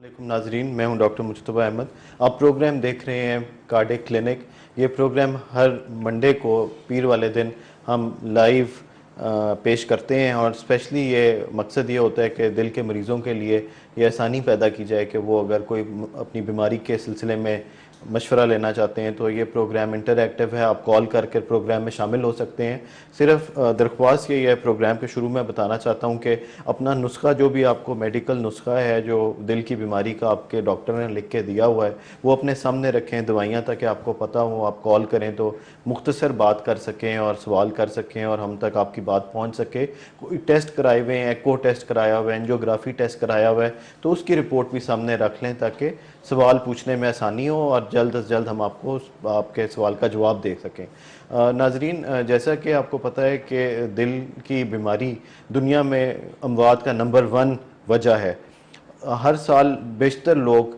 वालेकुम नाजरीन, मैं हूं डॉक्टर मुजतबा अहमद। आप प्रोग्राम देख रहे हैं कार्डियक क्लिनिक। ये प्रोग्राम हर मंडे को पीर वाले दिन हम लाइव पेश करते हैं और स्पेशली ये मकसद ये होता है कि दिल के मरीज़ों के लिए ये आसानी पैदा की जाए कि वो अगर कोई अपनी बीमारी के सिलसिले में मशवरा लेना चाहते हैं तो ये प्रोग्राम इंटरैक्टिव है। आप कॉल करके प्रोग्राम में शामिल हो सकते हैं। सिर्फ दरख्वास्त यही है, प्रोग्राम के शुरू में बताना चाहता हूँ कि अपना नुस्खा, जो भी आपको मेडिकल नुस्खा है जो दिल की बीमारी का आपके डॉक्टर ने लिख के दिया हुआ है, वो अपने सामने रखें। दवाइयाँ ताकि आपको पता हो, आप कॉल करें तो मुख्तसर बात कर सकें और सवाल कर सकें और हम तक आपकी बात पहुँच सके। कोई टेस्ट कराए हुए हैं, एको टेस्ट कराया हुआ है, एंजियोग्राफी टेस्ट कराया हुआ है, तो उसकी रिपोर्ट भी सामने रख लें ताकि सवाल पूछने में आसानी हो और जल्द से जल्द हम आपको आपके सवाल का जवाब दे सकें। नाजरीन, जैसा कि आपको पता है कि दिल की बीमारी दुनिया में अमवात का नंबर 1 वजह है। हर साल बेशतर लोग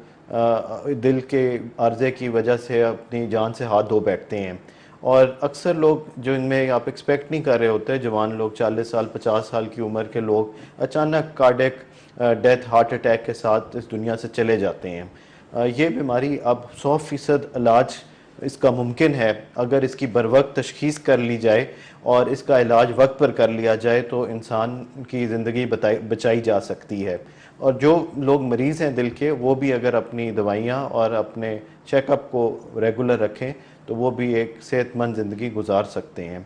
दिल के आर्जे की वजह से अपनी जान से हाथ धो बैठते हैं और अक्सर लोग जो इनमें आप एक्सपेक्ट नहीं कर रहे होते, जवान लोग 40 साल 50 साल की उम्र के लोग अचानक कार्डियक डेथ, हार्ट अटैक के साथ इस दुनिया से चले जाते हैं। ये बीमारी अब 100% इलाज इसका मुमकिन है अगर इसकी बरवक्त तशखीस कर ली जाए और इसका इलाज वक्त पर कर लिया जाए तो इंसान की ज़िंदगी बचाई जा सकती है। और जो लोग मरीज़ हैं दिल के, वो भी अगर अपनी दवाइयाँ और अपने चेकअप को रेगुलर रखें तो वो भी एक सेहतमंद ज़िंदगी गुजार सकते हैं।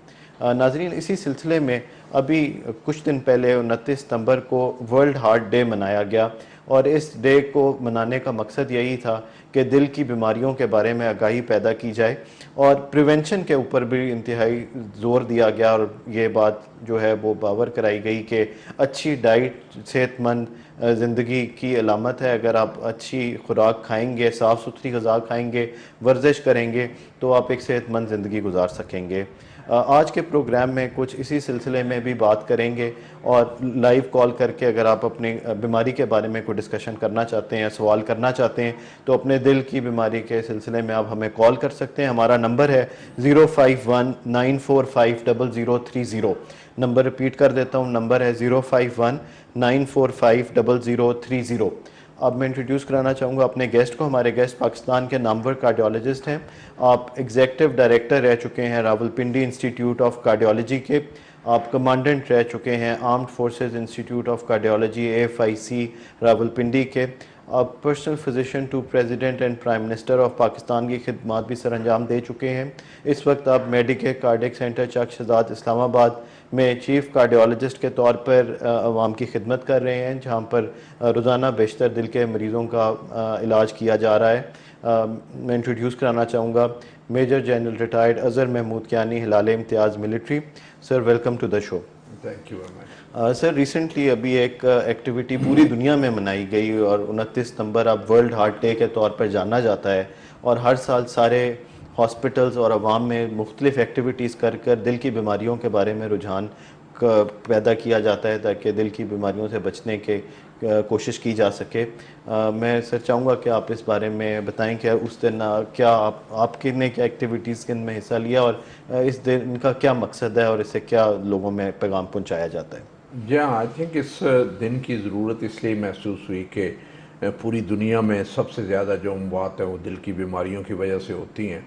नाजरीन, इसी सिलसिले में अभी कुछ दिन पहले 29 सितंबर को वर्ल्ड हार्ट डे मनाया गया और इस डे को मनाने का मकसद यही था कि दिल की बीमारियों के बारे में आगाही पैदा की जाए और प्रिवेंशन के ऊपर भी इंतहाई ज़ोर दिया गया। और ये बात जो है वो बावर कराई गई कि अच्छी डाइट सेहतमंद ज़िंदगी की अलामत है। अगर आप अच्छी खुराक खाएंगे, साफ़ सुथरी ग़िज़ा खाएंगे, वर्जिश करेंगे तो आप एक सेहतमंद ज़िंदगी गुजार सकेंगे। आज के प्रोग्राम में कुछ इसी सिलसिले में भी बात करेंगे और लाइव कॉल करके अगर आप अपनी बीमारी के बारे में कोई डिस्कशन करना चाहते हैं, सवाल करना चाहते हैं तो अपने दिल की बीमारी के सिलसिले में आप हमें कॉल कर सकते हैं। हमारा नंबर है 051-945-0030। नंबर रिपीट कर देता हूँ, नंबर है 051-945-0030। अब मैं इंट्रोड्यूस कराना चाहूँगा अपने गेस्ट को। हमारे गेस्ट पाकिस्तान के नामवर कार्डियोलॉजिस्ट हैं। आप एग्जीक्यूटिव डायरेक्टर रह चुके हैं रावलपिंडी इंस्टीट्यूट ऑफ कार्डियोलॉजी के। आप कमांडेंट रह चुके हैं armed forces institute of cardiology AFIC Rawalpindi के। आप personal physician to president and prime minister of Pakistan की खिदमत भी सर अंजाम दे चुके हैं। इस वक्त आप मेडिकेयर कार्डियक सेंटर चक शहजाद इस्लामाबाद में चीफ कार्डियोलॉजिस्ट के तौर पर आवाम की खिदमत कर रहे हैं, जहाँ पर रोज़ाना बेशतर दिल के मरीज़ों का इलाज किया जा रहा है। मैं इंट्रोड्यूस कराना चाहूँगा major general retired Azhar Mahmood Kiyani, Hilal Imtiaz military. Sir, welcome to the show. Thank you very much. Sir, recently अभी एक एक्टिविटी पूरी दुनिया में मनाई गई और 29 सितंबर अब वर्ल्ड हार्ट डे के तौर पर जाना जाता है और हर साल सारे हॉस्पिटल्स और आवाम में मुख्तलिफ़ एक्टिविटीज़ कर कर दिल की बीमारियों के बारे में रुझान पैदा किया जाता है ताकि दिल की बीमारियों से बचने के कोशिश की जा सके। मैं सर चाहूँगा कि आप इस बारे में बताएं कि उस दिन क्या आपके ने क्या एक्टिविटीज़ के में हिस्सा लिया और इस दिन का क्या मकसद है और इससे क्या लोगों में पैगाम पहुँचाया जाता है। जी हाँ, आई थिंक इस दिन की ज़रूरत इसलिए महसूस हुई कि पूरी दुनिया में सबसे ज़्यादा जो अमवात है वो दिल की बीमारियों की वजह से होती हैं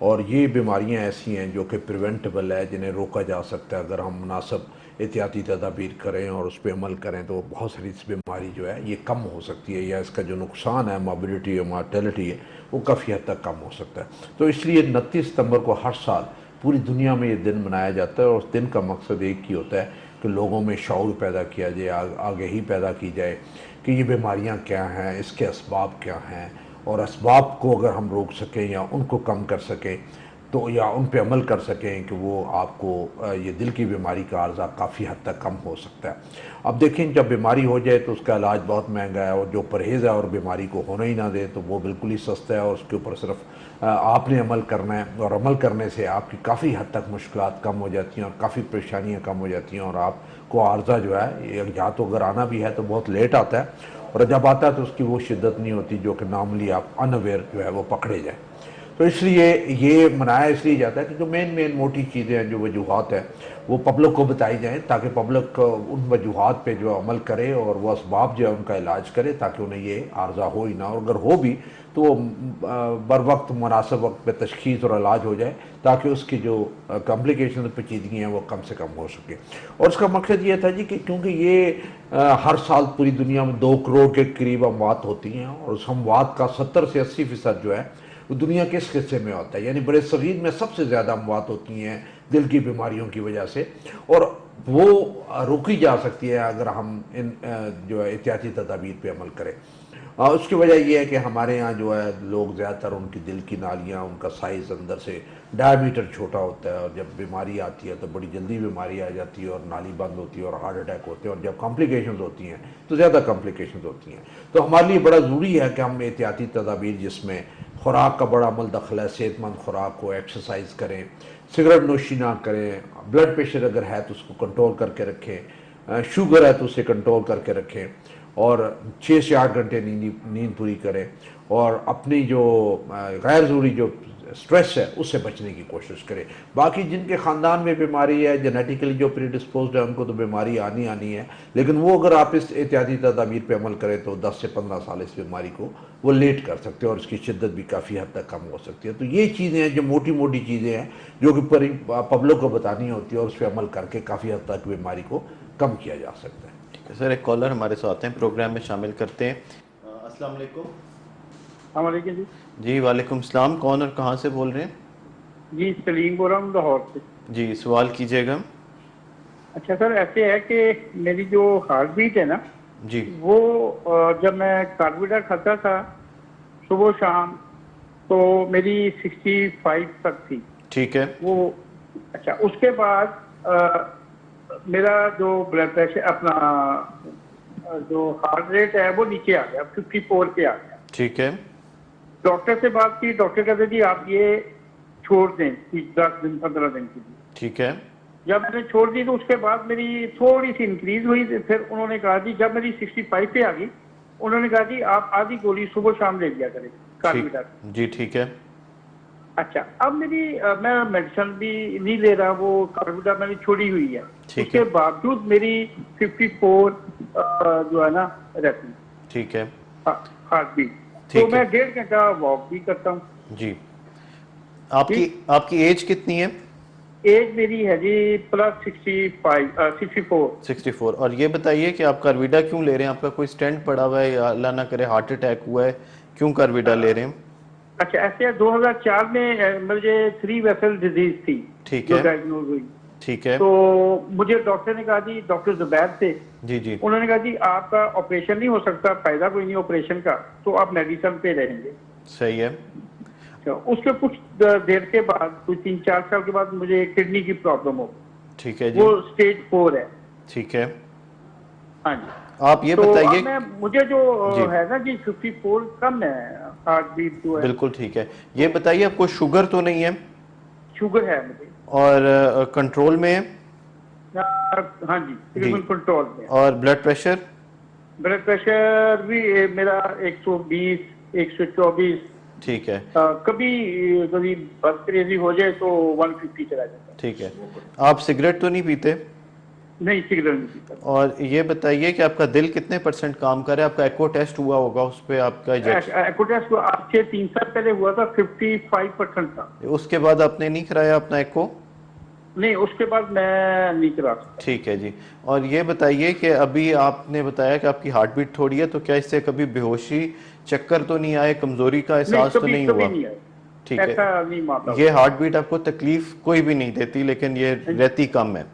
और ये बीमारियां ऐसी हैं जो कि प्रिवेंटेबल है, जिन्हें रोका जा सकता है अगर हम मुनासिब एहतियाती तदाबीर करें और उस पर अमल करें तो बहुत सारी इस बीमारी जो है ये कम हो सकती है या इसका जो नुकसान है मोबिलिटी और मार्टेलिटी है वो काफ़ी हद तक कम हो सकता है। तो इसलिए 29 सितंबर को हर साल पूरी दुनिया में ये दिन मनाया जाता है और उस दिन का मकसद एक ही होता है कि लोगों में शऊर पैदा किया जाए, आगाही पैदा की जाए कि ये बीमारियां क्या हैं, इसके असबाब क्या हैं और असबाब को अगर हम रोक सकें या उनको कम कर सकें तो या उन पे अमल कर सकें कि वो आपको ये दिल की बीमारी का अर्जा काफ़ी हद तक कम हो सकता है। अब देखें, जब बीमारी हो जाए तो उसका इलाज बहुत महंगा है और जो परहेज़ है और बीमारी को होने ही ना दे तो वो बिल्कुल ही सस्ता है और उसके ऊपर सिर्फ आपने अमल करना है और अमल करने से आपकी काफ़ी हद तक मुश्किलात कम हो जाती हैं और काफ़ी परेशानियाँ कम हो जाती हैं और आपको अर्जा जो है या तो अगर आना भी है तो बहुत लेट आता है और जब आता है तो उसकी वो शिद्दत नहीं होती जो कि नॉर्मली आप अनअवेयर जो है वो पकड़े जाए। तो इसलिए ये मनाया इसलिए जाता है कि जो मेन मोटी चीज़ें हैं, जो वजूहत हैं, वो पब्लिक को बताई जाएँ, ताकि पब्लिक उन वजूहत पे जो अमल करे और वो असबाब जो है उनका इलाज करे, ताकि उन्हें ये आर्जा हो ही ना, और अगर हो भी तो वो बर वक्त मुनासिब वक्त पे तशखीस और इलाज हो जाए, ताकि उसकी जो कॉम्प्लिकेशन पेचीदगी हैं वो कम से कम हो सके। और इसका मकसद ये था जी कि क्योंकि ये हर साल पूरी दुनिया में 2 करोड़ के करीब अमवात होती हैं, और उस अमवात का 70 से 80% जो है वो दुनिया के इस हिस्से में होता है, यानी बड़े सगीर में सबसे ज़्यादा अमवात होती हैं दिल की बीमारियों की वजह से, और वो रोकी जा सकती है अगर हम इन जो है एहतियाती तदाबीर पे अमल करें। उसकी वजह यह है कि हमारे यहाँ जो है लोग ज़्यादातर उनकी दिल की नालियाँ, उनका साइज़ अंदर से डायमीटर छोटा होता है, और जब बीमारी आती है तो बड़ी जल्दी बीमारी आ जाती है और नाली बंद होती है और हार्ट अटैक होते हैं, और जब कॉम्प्लिकेशंस होती हैं तो ज़्यादा कॉम्प्लिकेशंस होती हैं। तो हमारे लिए बड़ा ज़रूरी है कि हम एहतियाती तदाबीर, जिसमें खुराक का बड़ा अमल दखल है, सेहतमंद खुराक को, एक्सरसाइज करें, सिगरेट नोशी ना करें, ब्लड प्रेशर अगर है तो उसको कंट्रोल करके रखें, शुगर है तो उसे कंट्रोल करके रखें, और 6 से 8 घंटे नींद पूरी करें, और अपनी जो गैर ज़रूरी जो स्ट्रेस है उससे बचने की कोशिश करें। बाकी जिनके ख़ानदान में बीमारी है, जेनेटिकली जो प्रीडिस्पोज्ड है, उनको तो बीमारी आनी है, लेकिन वो अगर आप इस एहतियाती तदाबीर पे अमल करें तो 10 से 15 साल इस बीमारी को वो लेट कर सकते हैं, और इसकी शिद्दत भी काफ़ी हद तक कम हो सकती है। तो ये चीज़ें हैं जो मोटी मोटी चीज़ें हैं जो कि पब्लिक को बतानी होती है, और उस पर अमल करके काफ़ी हद तक बीमारी को कम किया जा सकता है। सर, एक कॉलर हमारे साथ हैं, प्रोग्राम में शामिल करते हैं। अस्सलाम वालेकुम। जी। जी वालेकुम सलाम। कौन और कहाँ से बोल रहे हैं? जी, सलीम बोल रहा हूँ लाहौर से। जी, सवाल कीजिएगा। अच्छा सर, ऐसे है कि मेरी जो हार्ट बीट है ना, जी वो जब मैं कार्बोहाइड्रेट खाता था सुबह शाम, तो मेरी 65 तक थी। ठीक है। वो अच्छा, उसके बाद मेरा जो ब्लड प्रेशर, अपना जो हार्ट रेट है वो नीचे आ गया, 54 पे आ गया। ठीक है। डॉक्टर से बात की, डॉक्टर कहते जी आप ये छोड़ दें 10 दिन 15 दिन के लिए। ठीक है। जब मैंने छोड़ दी तो उसके बाद मेरी थोड़ी सी इंक्रीज हुई, फिर उन्होंने कहा जी, जब मेरी 65 पे आ गई, उन्होंने कहा जी आप आधी गोली सुबह शाम ले लिया करें कार्बोहाइड्रेट। जी ठीक है। अच्छा, अब मेरी मैं मेडिसिन भी नहीं ले रहा, वो कार्बोहाइड्रेट मैंने छोड़ी हुई है, उसके बावजूद मेरी 54 जो है ना रहती। ठीक है। Heart beat. तो मैं 1.5 घंटा वॉक भी करता हूँ। जी, आपकी एज कितनी है? एज मेरी है जी प्लस 64। और ये बताइए कि आप कार्विडा क्यों ले रहे हैं? आपका कोई स्टेंट पड़ा हुआ है या अल्लाह ना करे हार्ट अटैक हुआ है, क्यों कार्विडा ले रहे हैं? अच्छा, ऐसे 2004 में मुझे 3 वेसल डिजीज थी। ठीक है, जो डायग्नोज हुई। ठीक है। तो मुझे डॉक्टर ने कहा जी, डॉक्टर जुबैर थे जी, उन्होंने कहा जी आपका ऑपरेशन नहीं हो सकता, फायदा कोई नहीं ऑपरेशन का, तो आप मेडिसिन पे रहेंगे। सही है। तो उसके कुछ देर के बाद, कुछ 3-4 साल के बाद मुझे किडनी की प्रॉब्लम हो। ठीक है जी। वो स्टेज 4 है। ठीक है। हाँ जी। आप ये बताइए, मुझे जो है ना जी 54 कम है हार्ट बीट जो है। बिल्कुल ठीक है। ये बताइए आपको शुगर तो नहीं है? शुगर है मुझे। और कंट्रोल में है? हाँ जी, तकरीबन कंट्रोल में। और ब्लड प्रेशर? ब्लड प्रेशर भी मेरा 120, 124। ठीक है। कभी कभी बस क्रेजी हो जाए तो 150 चला जाता है। ठीक है। आप सिगरेट तो नहीं पीते? नहीं, सिगरेट नहीं पीता। और ये बताइए कि आपका दिल कितने % काम कर रहा है? आपका एको टेस्ट हुआ होगा, उस पर आपका एको टेस्ट आज से 3 साल पहले हुआ था, 55% था। उसके बाद आपने नहीं कराया अपना एको? नहीं, उसके बाद मैं नहीं करा सकता। ठीक है जी। और ये बताइए कि अभी आपने बताया कि आपकी हार्ट बीट थोड़ी है, तो क्या इससे कभी बेहोशी, चक्कर तो नहीं आए, कमजोरी का एहसास तो नहीं हुआ? ठीक है। ये हार्ट बीट आपको तकलीफ कोई भी नहीं देती, लेकिन ये रहती कम है।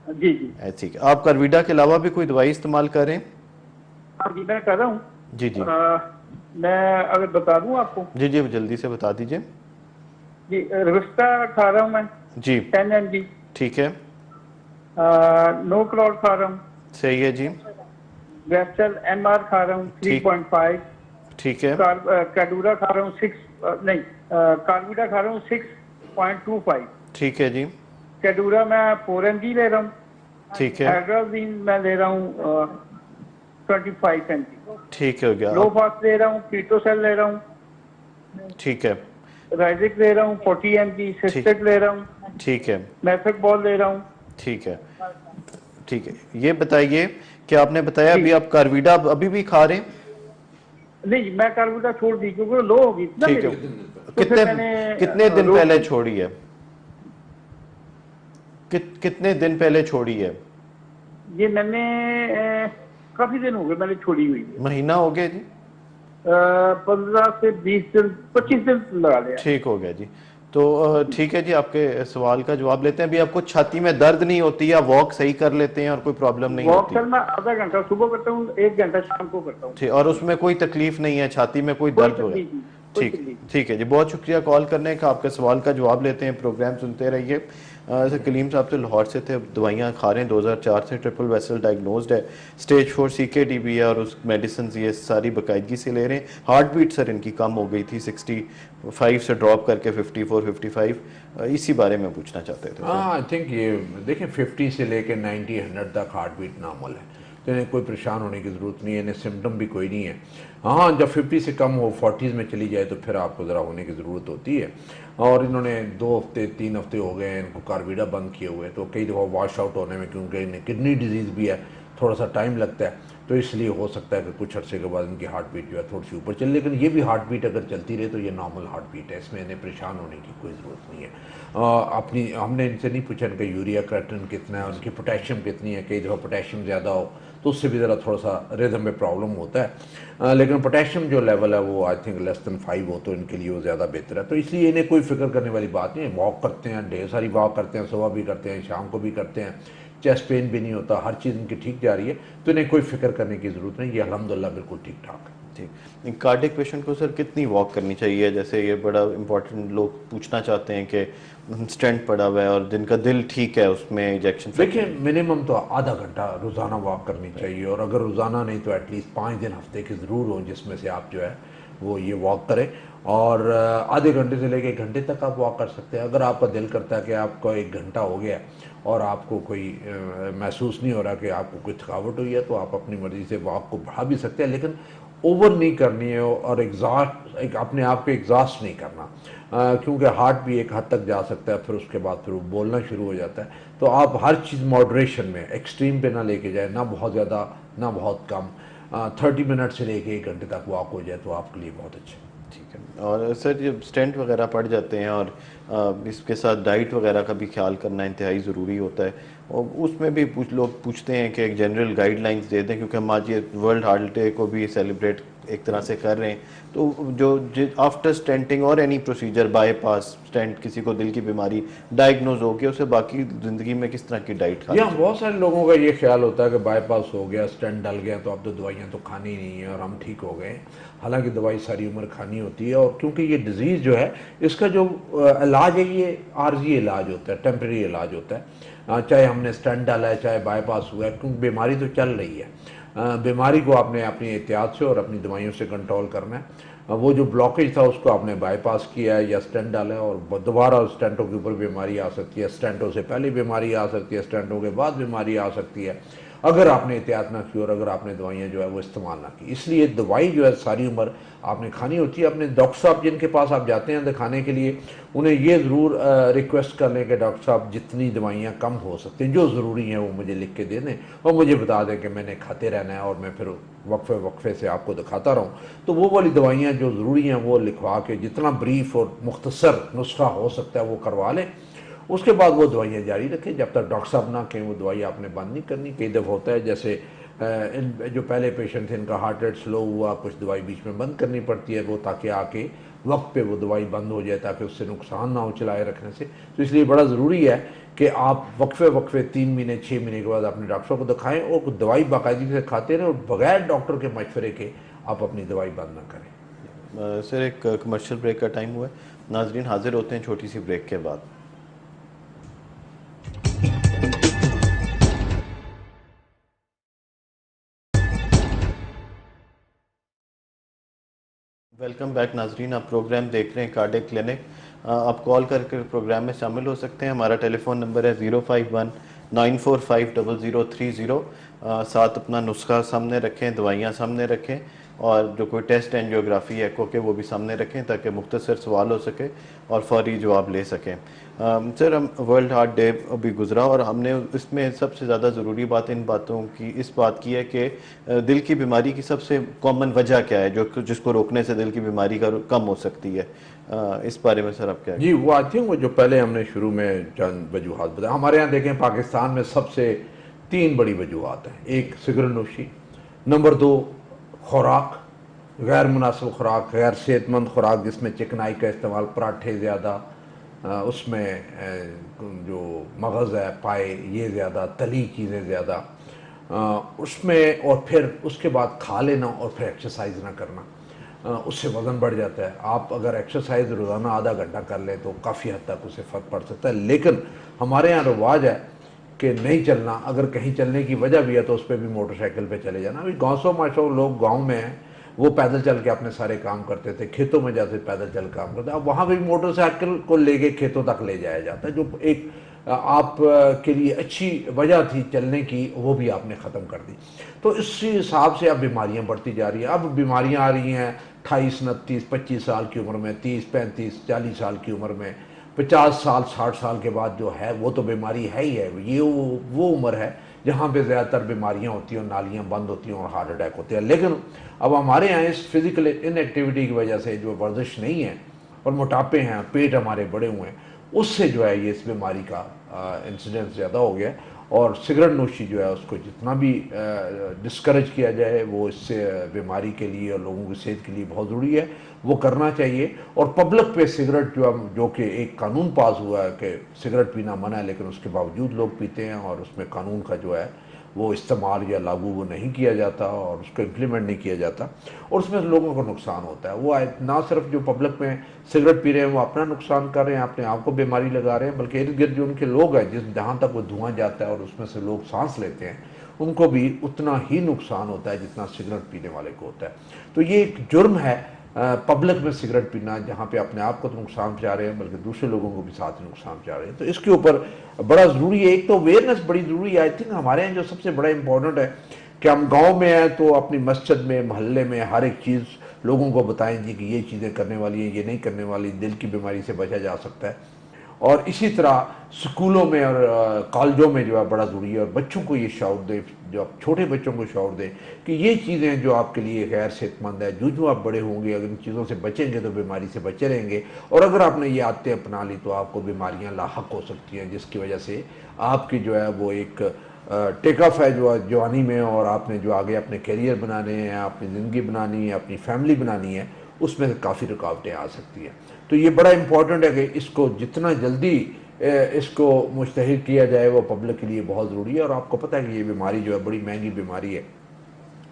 जी जी। ठीक है। आप कार्विडा के अलावा भी कोई दवाई इस्तेमाल करें? हाँ जी, मैं कर रहा हूँ। जी जी। मैं अगर बता दूं आपको? जी जी, जल्दी से बता दीजिए। जी, रिस्टा खा रहा हूँ मैं जी, 10 mg। ठीक है। नो क्लॉड खा रहा हूँ। सही है जी। वेस्टल MR खा रहा हूँ 3.5। ठीक है। कैडूरा खा रहा हूँ 6 नहीं, कार्बिडा खा रहा हूँ 6.25। ठीक है जी। कैडूरा मैं 4 mg ले रहा हूँ। ठीक है। हाइड्रोजीन मैं ले रहा हूँ 25 mg। ठीक हो गया। लो फास्ट ले रहा हूँ, कीटोसेल ले रहा हूँ। ठीक है। राइजिक ले रहा हूँ 40 mg, सिस्टेट ले रहा हूँ, ठीक है, मैफेक बॉल ले रहा हूँ। ठीक है, ठीक है। ये बताइए कि आपने बताया जी अभी आप कार्विडा अभी भी खा रहे हैं? नहीं, मैं कार्बोटा छोड़ दी क्योंकि लो हो गई थी ना ठीक मेरी, है। तो फिर कितने मैंने कितने दिन रोक पहले दी। छोड़ी है? कितने दिन पहले छोड़ी है? ये मैंने काफी दिन हो गए मैंने छोड़ी हुई है। महीना हो गया जी? 15 से 20 दिन, 25 दिन लगा लिया। ठीक हो गया जी। तो ठीक है जी, आपके सवाल का जवाब लेते हैं। अभी आपको छाती में दर्द नहीं होती, या वॉक सही कर लेते हैं और कोई प्रॉब्लम नहीं वॉक होती? सर मैं आधा घंटा सुबह करता हूँ, 1 घंटा शाम को करता हूँ। ठीक, और उसमें कोई तकलीफ नहीं है, छाती में कोई कोई दर्द वगैरह? तकलीफ नहीं, कोई ठीक, तकलीफ नहीं। ठीक है जी, बहुत शुक्रिया कॉल करने का। आपके सवाल का जवाब लेते हैं, प्रोग्राम सुनते रहिए। जैसे कलीम साहब तो लाहौर से थे, दवाइयाँ खा रहे हैं, 2004 से ट्रिपल वेसल डायग्नोस्ड है, स्टेज 4 CKD भी है, और उस मेडिसिन ये सारी बाकायदगी से ले रहे हैं। हार्ट बीट सर इनकी कम हो गई थी, 65 से ड्रॉप करके 54 55। इसी बारे में पूछना चाहते थे हाँ, सर। आई थिंक ये देखें 50 से लेके 90 100 तक हार्ट बीट नॉर्मल है, तो इन्हें कोई परेशान होने की ज़रूरत नहीं है, इन्हें सिम्टम भी कोई नहीं है। हाँ, जब 50 से कम हो, 40s में चली जाए, तो फिर आपको ज़रा होने की ज़रूरत होती है। और इन्होंने 2 हफ्ते 3 हफ्ते हो गए हैं इनको कार्बिडा बंद किए हुए, तो कई दफ़ा वॉश आउट होने में, क्योंकि इन्हें किडनी डिजीज़ भी है, थोड़ा सा टाइम लगता है, तो इसलिए हो सकता है कि कुछ अर्से के बाद इनकी हार्ट बीट जो है थोड़ी सी ऊपर चले। लेकिन ये भी हार्ट बीट अगर चलती रहे तो ये नॉर्मल हार्ट बीट है, इसमें इन्हें परेशान होने की कोई ज़रूरत नहीं है। अपनी हमने इनसे नहीं पूछा इनका यूरिया क्रेटिन कितना है, उनकी पोटेशियम कितनी है। कई दफ़ा पोटेशियम ज़्यादा हो तो उससे भी ज़रा थोड़ा सा रिदम में प्रॉब्लम होता है, लेकिन पोटेशियम जो लेवल है वो आई थिंक लेस दैन 5 हो तो इनके लिए वो ज़्यादा बेहतर है। तो इसलिए इन्हें कोई फिक्र करने वाली बात नहीं है। वॉक करते हैं, ढेर सारी वॉक करते हैं, सुबह भी करते हैं, शाम को भी करते हैं, चेस्ट पेन भी नहीं होता, हर चीज़ इनकी ठीक जा रही है, तो इन्हें कोई फिक्र करने की ज़रूरत नहीं। ये अल्हम्दुलिल्लाह बिल्कुल ठीक ठाक है। ठीक, कार्डिक पेशेंट को सर कितनी वॉक करनी चाहिए? जैसे ये बड़ा इंपॉर्टेंट लोग पूछना चाहते हैं कि स्टेंट पड़ा हुआ है और जिनका दिल ठीक है उसमें इंजेक्शन। देखिए, मिनिमम तो आधा घंटा रोज़ाना वॉक करनी चाहिए, और अगर रोज़ाना नहीं तो एटलीस्ट 5 दिन हफ्ते के ज़रूर हों जिसमें से आप जो है वो ये वॉक करें। और आधे घंटे से लेकर 1 घंटे तक आप वॉक कर सकते हैं। अगर आपका दिल करता है कि आपका 1 घंटा हो गया और आपको कोई महसूस नहीं हो रहा कि आपको कोई थकावट हुई है, तो आप अपनी मर्ज़ी से वॉक को बढ़ा भी सकते हैं, लेकिन ओवर नहीं करनी है, और एग्जॉस्ट अपने आप को एग्जॉस्ट नहीं करना, क्योंकि हार्ट भी एक हद तक जा सकता है, फिर उसके बाद फिर वो बोलना शुरू हो जाता है। तो आप हर चीज़ मॉडरेशन में, एक्सट्रीम पे ना लेके जाए, ना बहुत ज़्यादा ना बहुत कम। 30 मिनट से लेके 1 घंटे तक वॉक हो जाए तो आपके लिए बहुत अच्छा है। ठीक है। और सर जब स्टेंट वगैरह पड़ जाते हैं और इसके साथ डाइट वगैरह का भी ख्याल करना इंतहाई ज़रूरी होता है, और उसमें भी लोग पूछते हैं कि एक जनरल गाइडलाइंस दे दें, क्योंकि हम आज ये वर्ल्ड हार्ट डे को भी सेलिब्रेट एक तरह से कर रहे हैं। तो जो आफ्टर स्टेंटिंग और एनी प्रोसीजर, बाईपास स्टेंट, किसी को दिल की बीमारी डायग्नोज हो गया, उसे बाकी ज़िंदगी में किस तरह की डाइट खानी यहाँ चाहिए? बहुत सारे लोगों का ये ख्याल होता है कि बाईपास हो गया, स्टेंट डल गया, तो अब तो दवाइयाँ तो खानी ही नहीं है और हम ठीक हो गए। हालांकि दवाई सारी उम्र खानी होती है, और क्योंकि ये डिज़ीज़ जो है, इसका जो इलाज है ये आर्जी इलाज होता है, टेम्प्रेरी इलाज होता है। चाहे हमने स्टेंट डाला है, चाहे बाईपास हुआ है, क्योंकि बीमारी तो चल रही है। बीमारी को आपने अपनी एहतियात से और अपनी दवाइयों से कंट्रोल करना है। वो जो ब्लॉकेज था उसको आपने बाईपास किया है या स्टेंट डाला है, और दोबारा स्टेंटों के ऊपर बीमारी आ सकती है, स्टेंटों से पहले बीमारी आ सकती है, स्टेंटों के बाद बीमारी आ सकती है, अगर आपने एहतियात ना की और अगर आपने दवाइयाँ जो है वो इस्तेमाल ना की। इसलिए दवाई जो है सारी उम्र आपने खानी होती है। अपने डॉक्टर साहब जिनके पास आप जाते हैं दिखाने के लिए, उन्हें ये ज़रूर रिक्वेस्ट कर लें कि डॉक्टर साहब जितनी दवाइयाँ कम हो सकती हैं, जो ज़रूरी हैं, वो मुझे लिख के दे दें और मुझे बता दें कि मैंने खाते रहना है, और मैं फिर वक्फे से आपको दिखाता रहूँ। तो वो वाली दवाइयाँ जो ज़रूरी हैं वो लिखवा के जितना ब्रीफ और मुख्तसर नुस्खा हो सकता है वो करवा लें। उसके बाद वो दवाइयाँ जारी रखें जब तक डॉक्टर साहब ना कहें। वो दवाई आपने बंद नहीं करनी। कई दफ़ा होता है जैसे इन जो पहले पेशेंट थे इनका हार्ट रेट स्लो हुआ, कुछ दवाई बीच में बंद करनी पड़ती है वो, ताकि आके वक्त पे वो दवाई बंद हो जाए, ताकि उससे नुकसान ना हो चलाए रखने से। तो इसलिए बड़ा ज़रूरी है कि आप वक्फे 3 महीने 6 महीने के बाद अपने डॉक्टर को दिखाएं और दवाई बाकायदगी से खाते रहें, और बगैर डॉक्टर के मशवरे के आप अपनी दवाई बंद ना करें। सर एक कमर्शियल ब्रेक का टाइम हुआ है, नाजरीन हाजिर होते हैं छोटी सी ब्रेक के बाद। वेलकम बैक नाजरीन, आप प्रोग्राम देख रहे हैं कार्डिक क्लिनिक। आप कॉल करके प्रोग्राम में शामिल हो सकते हैं। हमारा टेलीफोन नंबर है 051-945-0030। साथ अपना नुस्खा सामने रखें, दवाइयाँ सामने रखें, और जो कोई टेस्ट एंजियोग्राफी एको के वो भी सामने रखें ताकि मुख्तसर सवाल हो सके और फौरी जवाब ले सकें। सर, हम वर्ल्ड हार्ट डे अभी गुजरा और हमने इसमें सबसे ज़्यादा ज़रूरी बात इन बातों की इस बात की है कि दिल की बीमारी की सबसे कॉमन वजह क्या है जो जिसको रोकने से दिल की बीमारी का कम हो सकती है। इस बारे में सर आप क्या जी, वो आई थिंक वो जो पहले हमने शुरू में चंद वजूहत बताया, हमारे यहाँ देखें पाकिस्तान में सबसे 3 बड़ी वजूहत हैं। एक सिगरेट नोशी, नंबर 2 खुराक, गैर मुनासिब खुराक, गैर सेहतमंद खुराक जिसमें चिकनाई का इस्तेमाल, पराठे ज़्यादा, उसमें जो मगज़ है पाए ये ज़्यादा, तली चीज़ें ज़्यादा उसमें, और फिर उसके बाद खा लेना और फिर एक्सरसाइज ना करना, उससे वज़न बढ़ जाता है। आप अगर एक्सरसाइज रोज़ाना आधा घंटा कर लें तो काफ़ी हद तक उससे फ़र्क पड़ सकता है। लेकिन हमारे यहाँ रिवाज है कि नहीं चलना, अगर कहीं चलने की वजह भी है तो उस पर भी मोटरसाइकिल पे चले जाना। अभी 900 लोग गांव में हैं, वो पैदल चल के अपने सारे काम करते थे, खेतों में जाते पैदल चल काम करते, अब वहाँ भी मोटरसाइकिल को लेके खेतों तक ले जाया जाता है। जो एक आप के लिए अच्छी वजह थी चलने की, वो भी आपने ख़त्म कर दी। तो इसी हिसाब से अब बीमारियां बढ़ती जा रही हैं। अब बीमारियां आ रही हैं 28, 29, 25 साल की उम्र में, 30, 35, 40 साल की उम्र में, 50 साल 60 साल के बाद जो है वो तो बीमारी है ही है। ये वो उम्र है जहाँ पे ज़्यादातर बीमारियां होती हैं, नालियां बंद होती हैं और हार्ट अटैक होते हैं। लेकिन अब हमारे यहाँ इस फिज़िकल इनएक्टिविटी की वजह से जो वर्जिश नहीं है और मोटापे हैं, पेट हमारे बड़े हुए हैं, उससे जो है ये इस बीमारी का इंसिडेंस ज़्यादा हो गया है। और सिगरेट नोशी जो है उसको जितना भी डिस्करेज किया जाए, वो इससे बीमारी के लिए और लोगों की सेहत के लिए बहुत ज़रूरी है, वो करना चाहिए। और पब्लिक पे सिगरेट जो कि एक कानून पास हुआ है कि सिगरेट पीना मना है, लेकिन उसके बावजूद लोग पीते हैं और उसमें कानून का जो है वो इस्तेमाल या लागू वो नहीं किया जाता और उसको इम्प्लीमेंट नहीं किया जाता, और उसमें लोगों को नुकसान होता है। वो ना सिर्फ जो पब्लिक में सिगरेट पी रहे हैं वो अपना नुकसान कर रहे हैं, अपने आप को बीमारी लगा रहे हैं, बल्कि इर्द गिर्द जो उनके लोग हैं, जहाँ तक वो धुआं जाता है और उसमें से लोग सांस लेते हैं, उनको भी उतना ही नुकसान होता है जितना सिगरेट पीने वाले को होता है। तो ये एक जुर्म है पब्लिक में सिगरेट पीना, जहाँ पे अपने आप को तो नुकसान पहुँचा रहे हैं बल्कि दूसरे लोगों को भी साथ ही नुकसान पहुँचा रहे हैं। तो इसके ऊपर बड़ा ज़रूरी है, एक तो अवेयरनेस बड़ी ज़रूरी है। आई थिंक हमारे यहाँ जो सबसे बड़ा इंपॉर्टेंट है कि हम गांव में हैं तो अपनी मस्जिद में, मोहल्ले में हर एक चीज़ लोगों को बताएं जी कि ये चीज़ें करने वाली है, ये नहीं करने वाली, दिल की बीमारी से बचा जा सकता है। और इसी तरह स्कूलों में और कॉलेजों में जो है बड़ा ज़रूरी है, और बच्चों को ये शौक़ दें, जो आप छोटे बच्चों को शौक़ दें कि ये चीज़ें जो आपके लिए गैर सेहतमंद है, जो आप बड़े होंगे अगर इन चीज़ों से बचेंगे तो बीमारी से बचे रहेंगे, और अगर आपने ये आदतें अपना ली तो आपको बीमारियां लाहक हो सकती हैं, जिसकी वजह से आपकी जो है वो एक टेक ऑफ है जो जवानी में, और आपने जो आगे अपने करियर बनाने हैं, अपनी ज़िंदगी बनानी है, अपनी फैमिली बनानी है, उसमें काफ़ी रुकावटें आ सकती हैं। तो ये बड़ा इम्पॉर्टेंट है कि इसको जितना जल्दी इसको मुस्तहिद किया जाए वो पब्लिक के लिए बहुत ज़रूरी है। और आपको पता है कि ये बीमारी जो है बड़ी महंगी बीमारी है,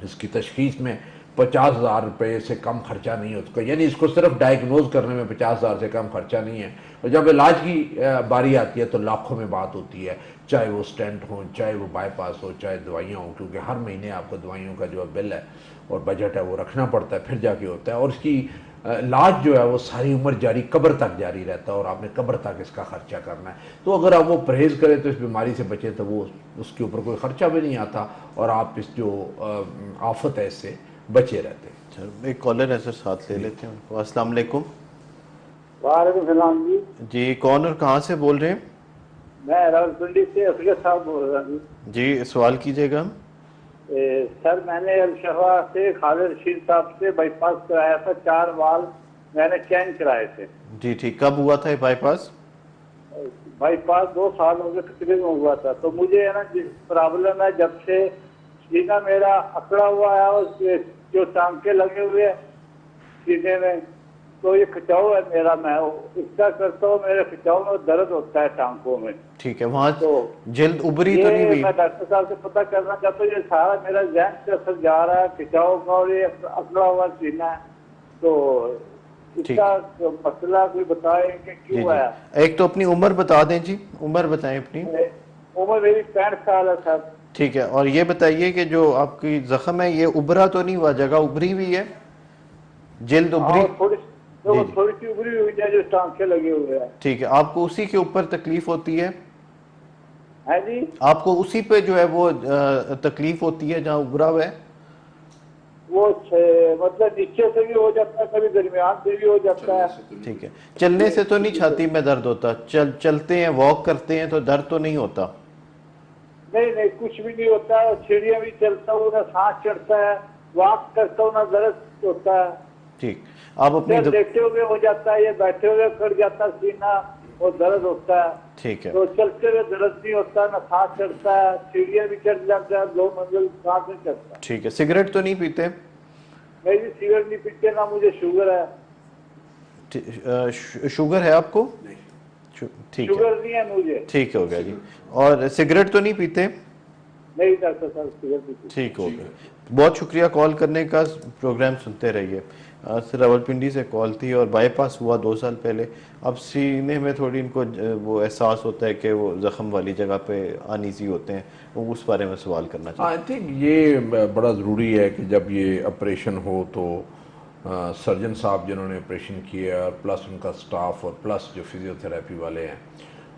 इसकी तशखीस में 50,000 रुपये से कम खर्चा नहीं होता, यानी इसको सिर्फ डायग्नोज करने में 50,000 से कम खर्चा नहीं है, और जब इलाज की बारी आती है तो लाखों में बात होती है, चाहे वो स्टेंट हो, चाहे वो बाईपास हो, चाहे दवाइयाँ हो, क्योंकि हर महीने आपको दवाइयों का जो बिल है और बजट है वो रखना पड़ता है, फिर जाके होता है। और इसकी इलाज जो है वो सारी उम्र जारी, कब्र तक जारी रहता है, और आपने कब्र तक इसका खर्चा करना है। तो अगर आप वो परहेज़ करें तो इस बीमारी से बचें तो वो उसके ऊपर कोई ख़र्चा भी नहीं आता, और आप इस जो आफत है इससे बचे रहते हैं। चलो एक कॉलर है सर, साथ ले लेते हैं उनको। अस्सलाम वालेकुम। वालेकुम सलाम जी। जी, कौन और कहाँ से बोल रहे हैं? मैं रावलपिंडी से असगर साहब बोल रहा हूँ जी, सवाल कीजिएगा। सर, मैंने अलशफा से खालिद रशीद साहब से बाईपास कराया था, 4 बाल मैंने चेंज कराए थे। जी ठीक, कब हुआ था ये बाईपास? बाईपास 2 साल हो गए तकरीबन हुआ था। तो मुझे है ना जिस प्रॉब्लम है, जब से सीना मेरा अकड़ा हुआ है और जो टांके लगे हुए हैं सीने में, तो ये खिंचाव है मेरा, मैं इसका करता हूँ, मेरे खिंचाव में दर्द होता है टांकों में। ठीक है, वहाँ तो जल्द उभरी तो नहीं हुई? मैं डॉक्टर साहब से पता करना चाहता हूँ, ये सारा मेरा जहन पे असर जा रहा है खिंचाव का, और ये अकड़ा हुआ सीना है, तो इसका मसला कोई बताए कि क्यों आया? एक तो अपनी उम्र बता दें जी, उम्र बताएं अपनी। उम्र मेरी 65 साल है सर। ठीक है, और ये बताइए कि जो आपकी जख्म है ये उभरा तो नहीं हुआ, जगह उभरी हुई है, जल्द उभरी? थोड़ी सी उभरी हुई है, जो टांके लगे हुए हैं। ठीक है, आपको उसी के ऊपर तकलीफ होती है? है जी, आपको उसी पे जो है वो तकलीफ होती है जहाँ उभरा हुआ है? वो मतलब नीचे से भी हो जाता है, कभी दरमियान से भी हो जाता है। ठीक है, चलने से तो नहीं छाती में दर्द होता? चलते हैं, वॉक करते हैं तो दर्द तो नहीं होता? नहीं नहीं, कुछ भी नहीं होता है। सीढ़ियाँ भी चलता हूँ ना सांस चढ़ता है, वॉक करता हूँ ना दर्द होता है। ठीक, आप अपनी या लेटे हुए हो जाता है, या बैठे हुए कट जाता है सीना और दर्द होता है। ठीक है, तो चलते हुए दर्द नहीं होता, ना सांस चढ़ता है, सीढ़ियाँ भी चढ़ जाता है, 2 मंजिल सांस नहीं चढ़ता। ठीक है। सिगरेट तो नहीं पीते? मैं भी सिगरेट नहीं पीते, ना मुझे शुगर है। शुगर है आपको? ठीक है, शुगर नहीं है मुझे। ठीक हो गया जी। और सिगरेट तो नहीं पीते? नहीं डॉक्टर साहब, सिगरेट नहीं पीते। ठीक हो गया, बहुत शुक्रिया कॉल करने का, प्रोग्राम सुनते रहिए। सर रावलपिंडी से कॉल थी और बाईपास हुआ 2 साल पहले। अब सीने में थोड़ी इनको वो एहसास होता है कि वो ज़ख्म वाली जगह पे अनईजी होते हैं, वो उस बारे में सवाल करना चाहते आई थिंक ये बड़ा ज़रूरी है कि जब ये ऑपरेशन हो तो सर्जन साहब जिन्होंने ऑपरेशन किया और प्लस उनका स्टाफ और प्लस जो फिज़ियोथेरेपी वाले हैं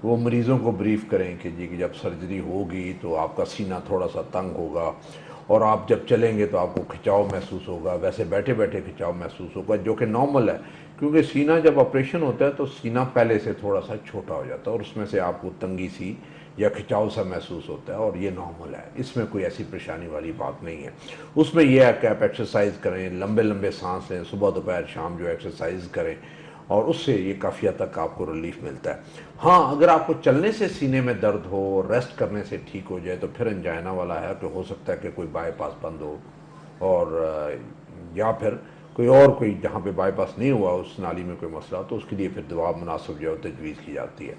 वो मरीज़ों को ब्रीफ करें कि जी कि जब सर्जरी होगी तो आपका सीना थोड़ा सा तंग होगा और आप जब चलेंगे तो आपको खिंचाव महसूस होगा, वैसे बैठे बैठे खिंचाव महसूस होगा, जो कि नॉर्मल है क्योंकि सीना जब ऑपरेशन होता है तो सीना पहले से थोड़ा सा छोटा हो जाता है और उसमें से आपको तंगी सी या खिंचाव सा महसूस होता है और ये नॉर्मल है, इसमें कोई ऐसी परेशानी वाली बात नहीं है। उसमें यह है कि आप एक्सरसाइज करें, लंबे लंबे सांस लें, सुबह दोपहर शाम जो एक्सरसाइज करें और उससे ये काफ़ी हद तक आपको रिलीफ मिलता है। हाँ, अगर आपको चलने से सीने में दर्द हो और रेस्ट करने से ठीक हो जाए तो फिर अंजाइना वाला है कि हो सकता है कि कोई बाईपास बंद हो और या फिर कोई जहाँ पे बाईपास नहीं हुआ उस नाली में कोई मसला हो तो उसके लिए फिर दवा मुनासिब जो है तजवीज़ की जाती है।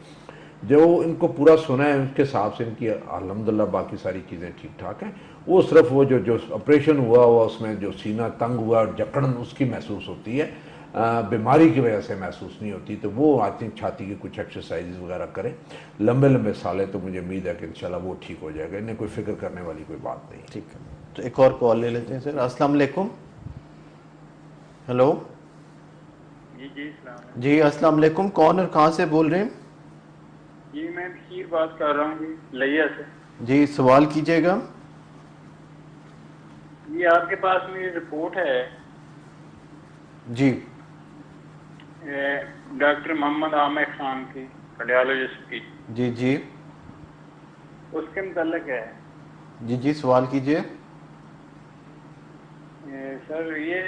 जो इनको पूरा सुना है उसके हिसाब से इनकी अल्हम्दुलिल्लाह बाकी सारी चीज़ें ठीक ठाक हैं। वो सिर्फ वो जो ऑपरेशन हुआ उसमें जो सीना तंग हुआ और जकड़न उसकी महसूस होती है, बीमारी की वजह से महसूस नहीं होती। तो वो आई थिंक छाती की कुछ एक्सरसाइज वगैरह करें, लंबे लंबे साले, तो मुझे उम्मीद है कि इंशाल्लाह वो ठीक हो जाएगा। इन्हें कोई फिक्र करने वाली कोई बात नहीं। ठीक है, तो एक और कॉल ले लेते हैं सर। अस्सलाम वालेकुम। हेलो जी, अस्सलाम वालेकुम। कौन और कहाँ से बोल रहे हैं? जी मैं बशीर बात कर रहा हूँ जी, लिया से। जी, सवाल कीजिएगा। ये आपके पास मेरी रिपोर्ट है जी डॉक्टर मोहम्मद आमिर खान की, कार्डियोलॉजिस्ट की, जी जी उसके मुतल्लिक है। जी जी, सवाल कीजिए। सर ये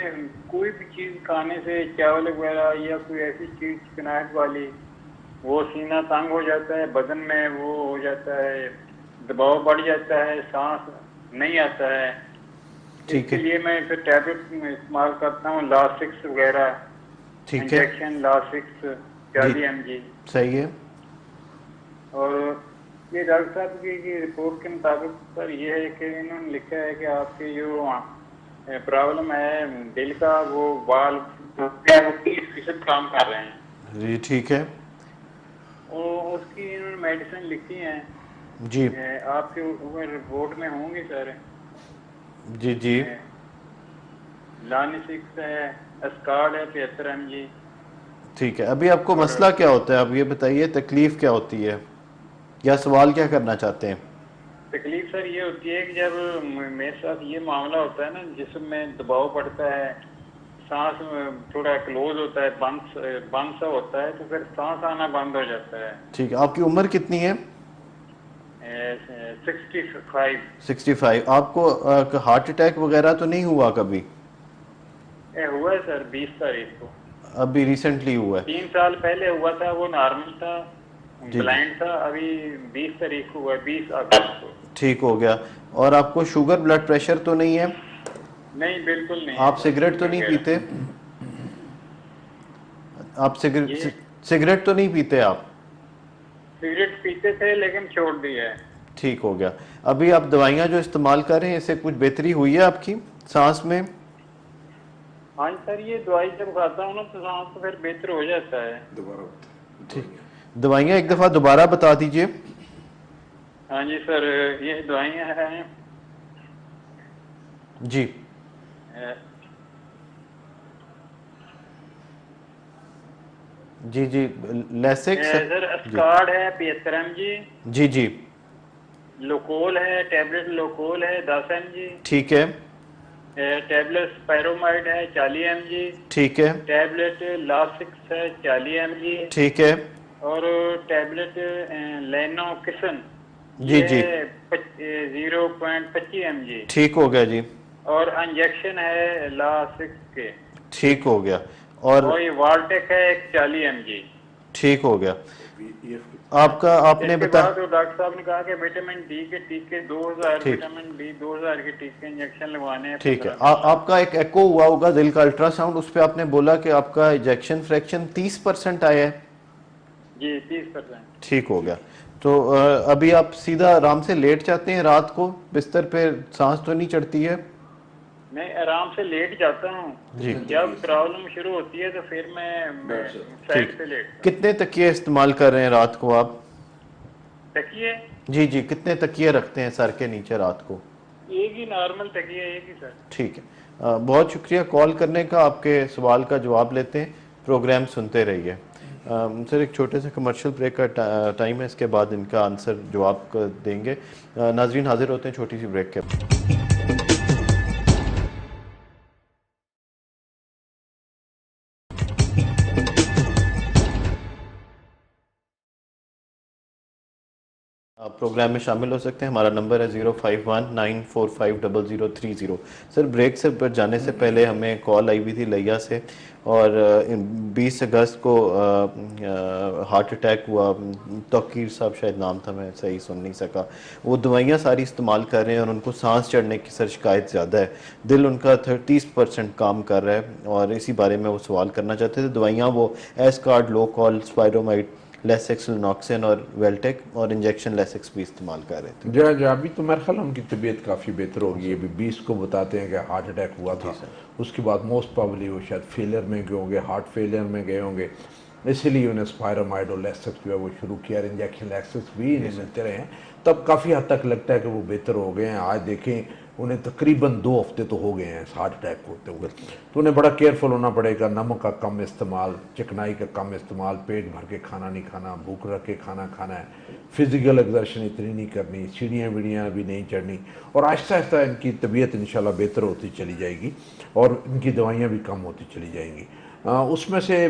कोई भी चीज़ खाने से, चावल वगैरह या कोई ऐसी चीज़ चिकनाहट वाली, वो सीना तंग हो जाता है, बदन में वो हो जाता है, दबाव बढ़ जाता है, सांस नहीं आता है। ठीक इसके है, लिए मैं फिर टैबलेट इस्तेमाल करता हूँ, लासिक्स वगैरह, ठीक है इंजेक्शन लासिक्स 40 mg। सही है। और ये डॉक्टर साहब की रिपोर्ट के मुताबिक सर ये है कि इन्होंने लिखा है कि आपकी जो प्रॉब्लम है दिल का, वो वाल 30% काम कर रहे हैं। जी ठीक है। और उसकी इन्होंने मेडिसिन लिखी है, जी आपके ऊपर रिपोर्ट में होंगी सर। जी जी लानिसिक्स है, एस्कार्ड है 75 mg। ठीक है। अभी आपको मसला क्या होता है, अब ये बताइए, तकलीफ क्या होती है या सवाल क्या करना चाहते हैं? तकलीफ सर ये होती है कि जब मेरे साथ ये मामला होता है ना, जिसम में दबाव पड़ता है, सांस थोड़ा क्लोज होता है, बंद सा होता है, तो फिर सांस आना बंद हो जाता है। ठीक है। आपकी उम्र कितनी है? 65। 65। आपको हार्ट अटैक वगैरह तो नहीं हुआ कभी? हुआ है सर 20 तारीख को, अभी रिसेंटली हुआ है? 3 साल पहले हुआ था, वो नॉर्मल था, जी। ब्लाइंड था। अभी 20 तारीख को हुआ है, 20 अगस्त को। ठीक हो गया। और आपको शुगर ब्लड प्रेशर तो नहीं है? नहीं बिल्कुल नहीं। आप सिगरेट तो नहीं पीते? आप ये सिगरेट तो नहीं पीते आप? सिगरेट पीते थे लेकिन छोड़ दिया है। ठीक हो गया। अभी आप दवाइयाँ जो इस्तेमाल कर रहे हैं, इससे कुछ बेहतरी हुई है आपकी सांस में? हाँ सर, ये दवाई जब खाता हूँ ना तो सांस तो फिर बेहतर हो जाता है। ठीक, दवाइयाँ एक दफ़ा दोबारा बता दीजिए। हाँ जी सर, ये दवाइयाँ हैं जी जी जी, लेसिक्स सर, एस्कार्ड है 75 mg, जी जी लोकोल है, टैबलेट लोकोल है 10 mg, ठीक है टैबलेट स्पायरोमाइड है 40 mg, ठीक है, टैबलेट लासिक्स है 40 mg, ठीक है, और टैबलेट लेनोकिसन जी ये जी, 0.25 mg, ठीक हो गया जी, और इंजेक्शन है लासिक्स के, ठीक हो गया। और और ये वाल्टेक है एक 40 mg। ठीक हो गया। VEF आपका आपने इसके बता, बाद तो डॉक्टर साहब ने कहा कि विटामिन डी के टीके 2000, ठीक, विटामिन डी 2000 के टीके इंजेक्शन लगवाने हैं ठीक है। 15 दिन में। आपका एक एको हुआ होगा दिल का अल्ट्रासाउंड, उस पे आपने बोला कि आपका इजेक्शन फ्रैक्शन 30% आया है। जी 30%। ठीक हो गया। तो अभी आप सीधा आराम से लेट जाते हैं रात को बिस्तर पे, सांस तो नहीं चढ़ती है? मैं आराम से लेट जाता हूँ, जी, जब प्रॉब्लम शुरू होती है तो फिर मैं साइड ठीक। पे लेटता हूँ। कितने तकिए इस्तेमाल कर रहे हैं रात को आप? तकिए जी जी, कितने तकिए रखते हैं सर के नीचे रात को? एक ही नॉर्मल तकिया, एक ही सर। ठीक है। बहुत शुक्रिया कॉल करने का, आपके सवाल का जवाब लेते हैं, प्रोग्राम सुनते रहिए। सर एक छोटे से कमर्शियल ब्रेक का टाइम है, इसके बाद इनका आंसर जवाब देंगे। नाजरीन हाजिर होते हैं छोटी सी ब्रेक के। आप प्रोग्राम में शामिल हो सकते हैं। हमारा नंबर है 05194500330। सर ब्रेक से पर जाने से पहले हमें कॉल आई हुई थी लिया से, और 20 अगस्त को हार्ट अटैक हुआ। तौकीर साहब शायद नाम था, मैं सही सुन नहीं सका। वो दवाइयाँ सारी इस्तेमाल कर रहे हैं और उनको सांस चढ़ने की सर शिकायत ज़्यादा है। दिल उनका 30% काम कर रहा है, और इसी बारे में वो सवाल करना चाहते थे। दवाइयाँ वो एस्कार्ड, लो कॉल, स्पायरोमाइड, लेसेक्सिलनॉक्सिन और वेल्टेक, और इंजेक्शन लेसेक्स भी इस्तेमाल कर रहे थे। जी अभी तो मेरे ख्याल उनकी तबीयत काफ़ी बेहतर हो गई है। अभी 20 को बताते हैं कि हार्ट अटैक हुआ था, उसके बाद मोस्ट प्रॉब्ली वो शायद फेलियर में गए होंगे, हार्ट फेलियर में गए होंगे, इसीलिए उन्हें स्पायरोमाइड और लेसेक्स जो है वो शुरू किया। इंजेक्शन लेसेक्स भी इन्हें मिलते रहे हैं, तब काफ़ी हद तक लगता है कि वो बेहतर हो गए हैं। आज देखें उन्हें तकरीबन 2 हफ्ते तो हो गए हैं हार्ट अटैक होते हुए। तो उन्हें बड़ा केयरफुल होना पड़ेगा। नमक का कम इस्तेमाल, चिकनाई का कम इस्तेमाल, पेट भर के खाना नहीं खाना, भूख रख के खाना खाना है, फिजिकल एग्जर्शन इतनी नहीं करनी, सीढ़ियाँ वीढ़ियाँ भी नहीं चढ़नी, और आहिस्ता आहिस्ता इनकी तबीयत इंशाल्लाह बेहतर होती चली जाएगी और इनकी दवाइयाँ भी कम होती चली जाएंगी। उसमें से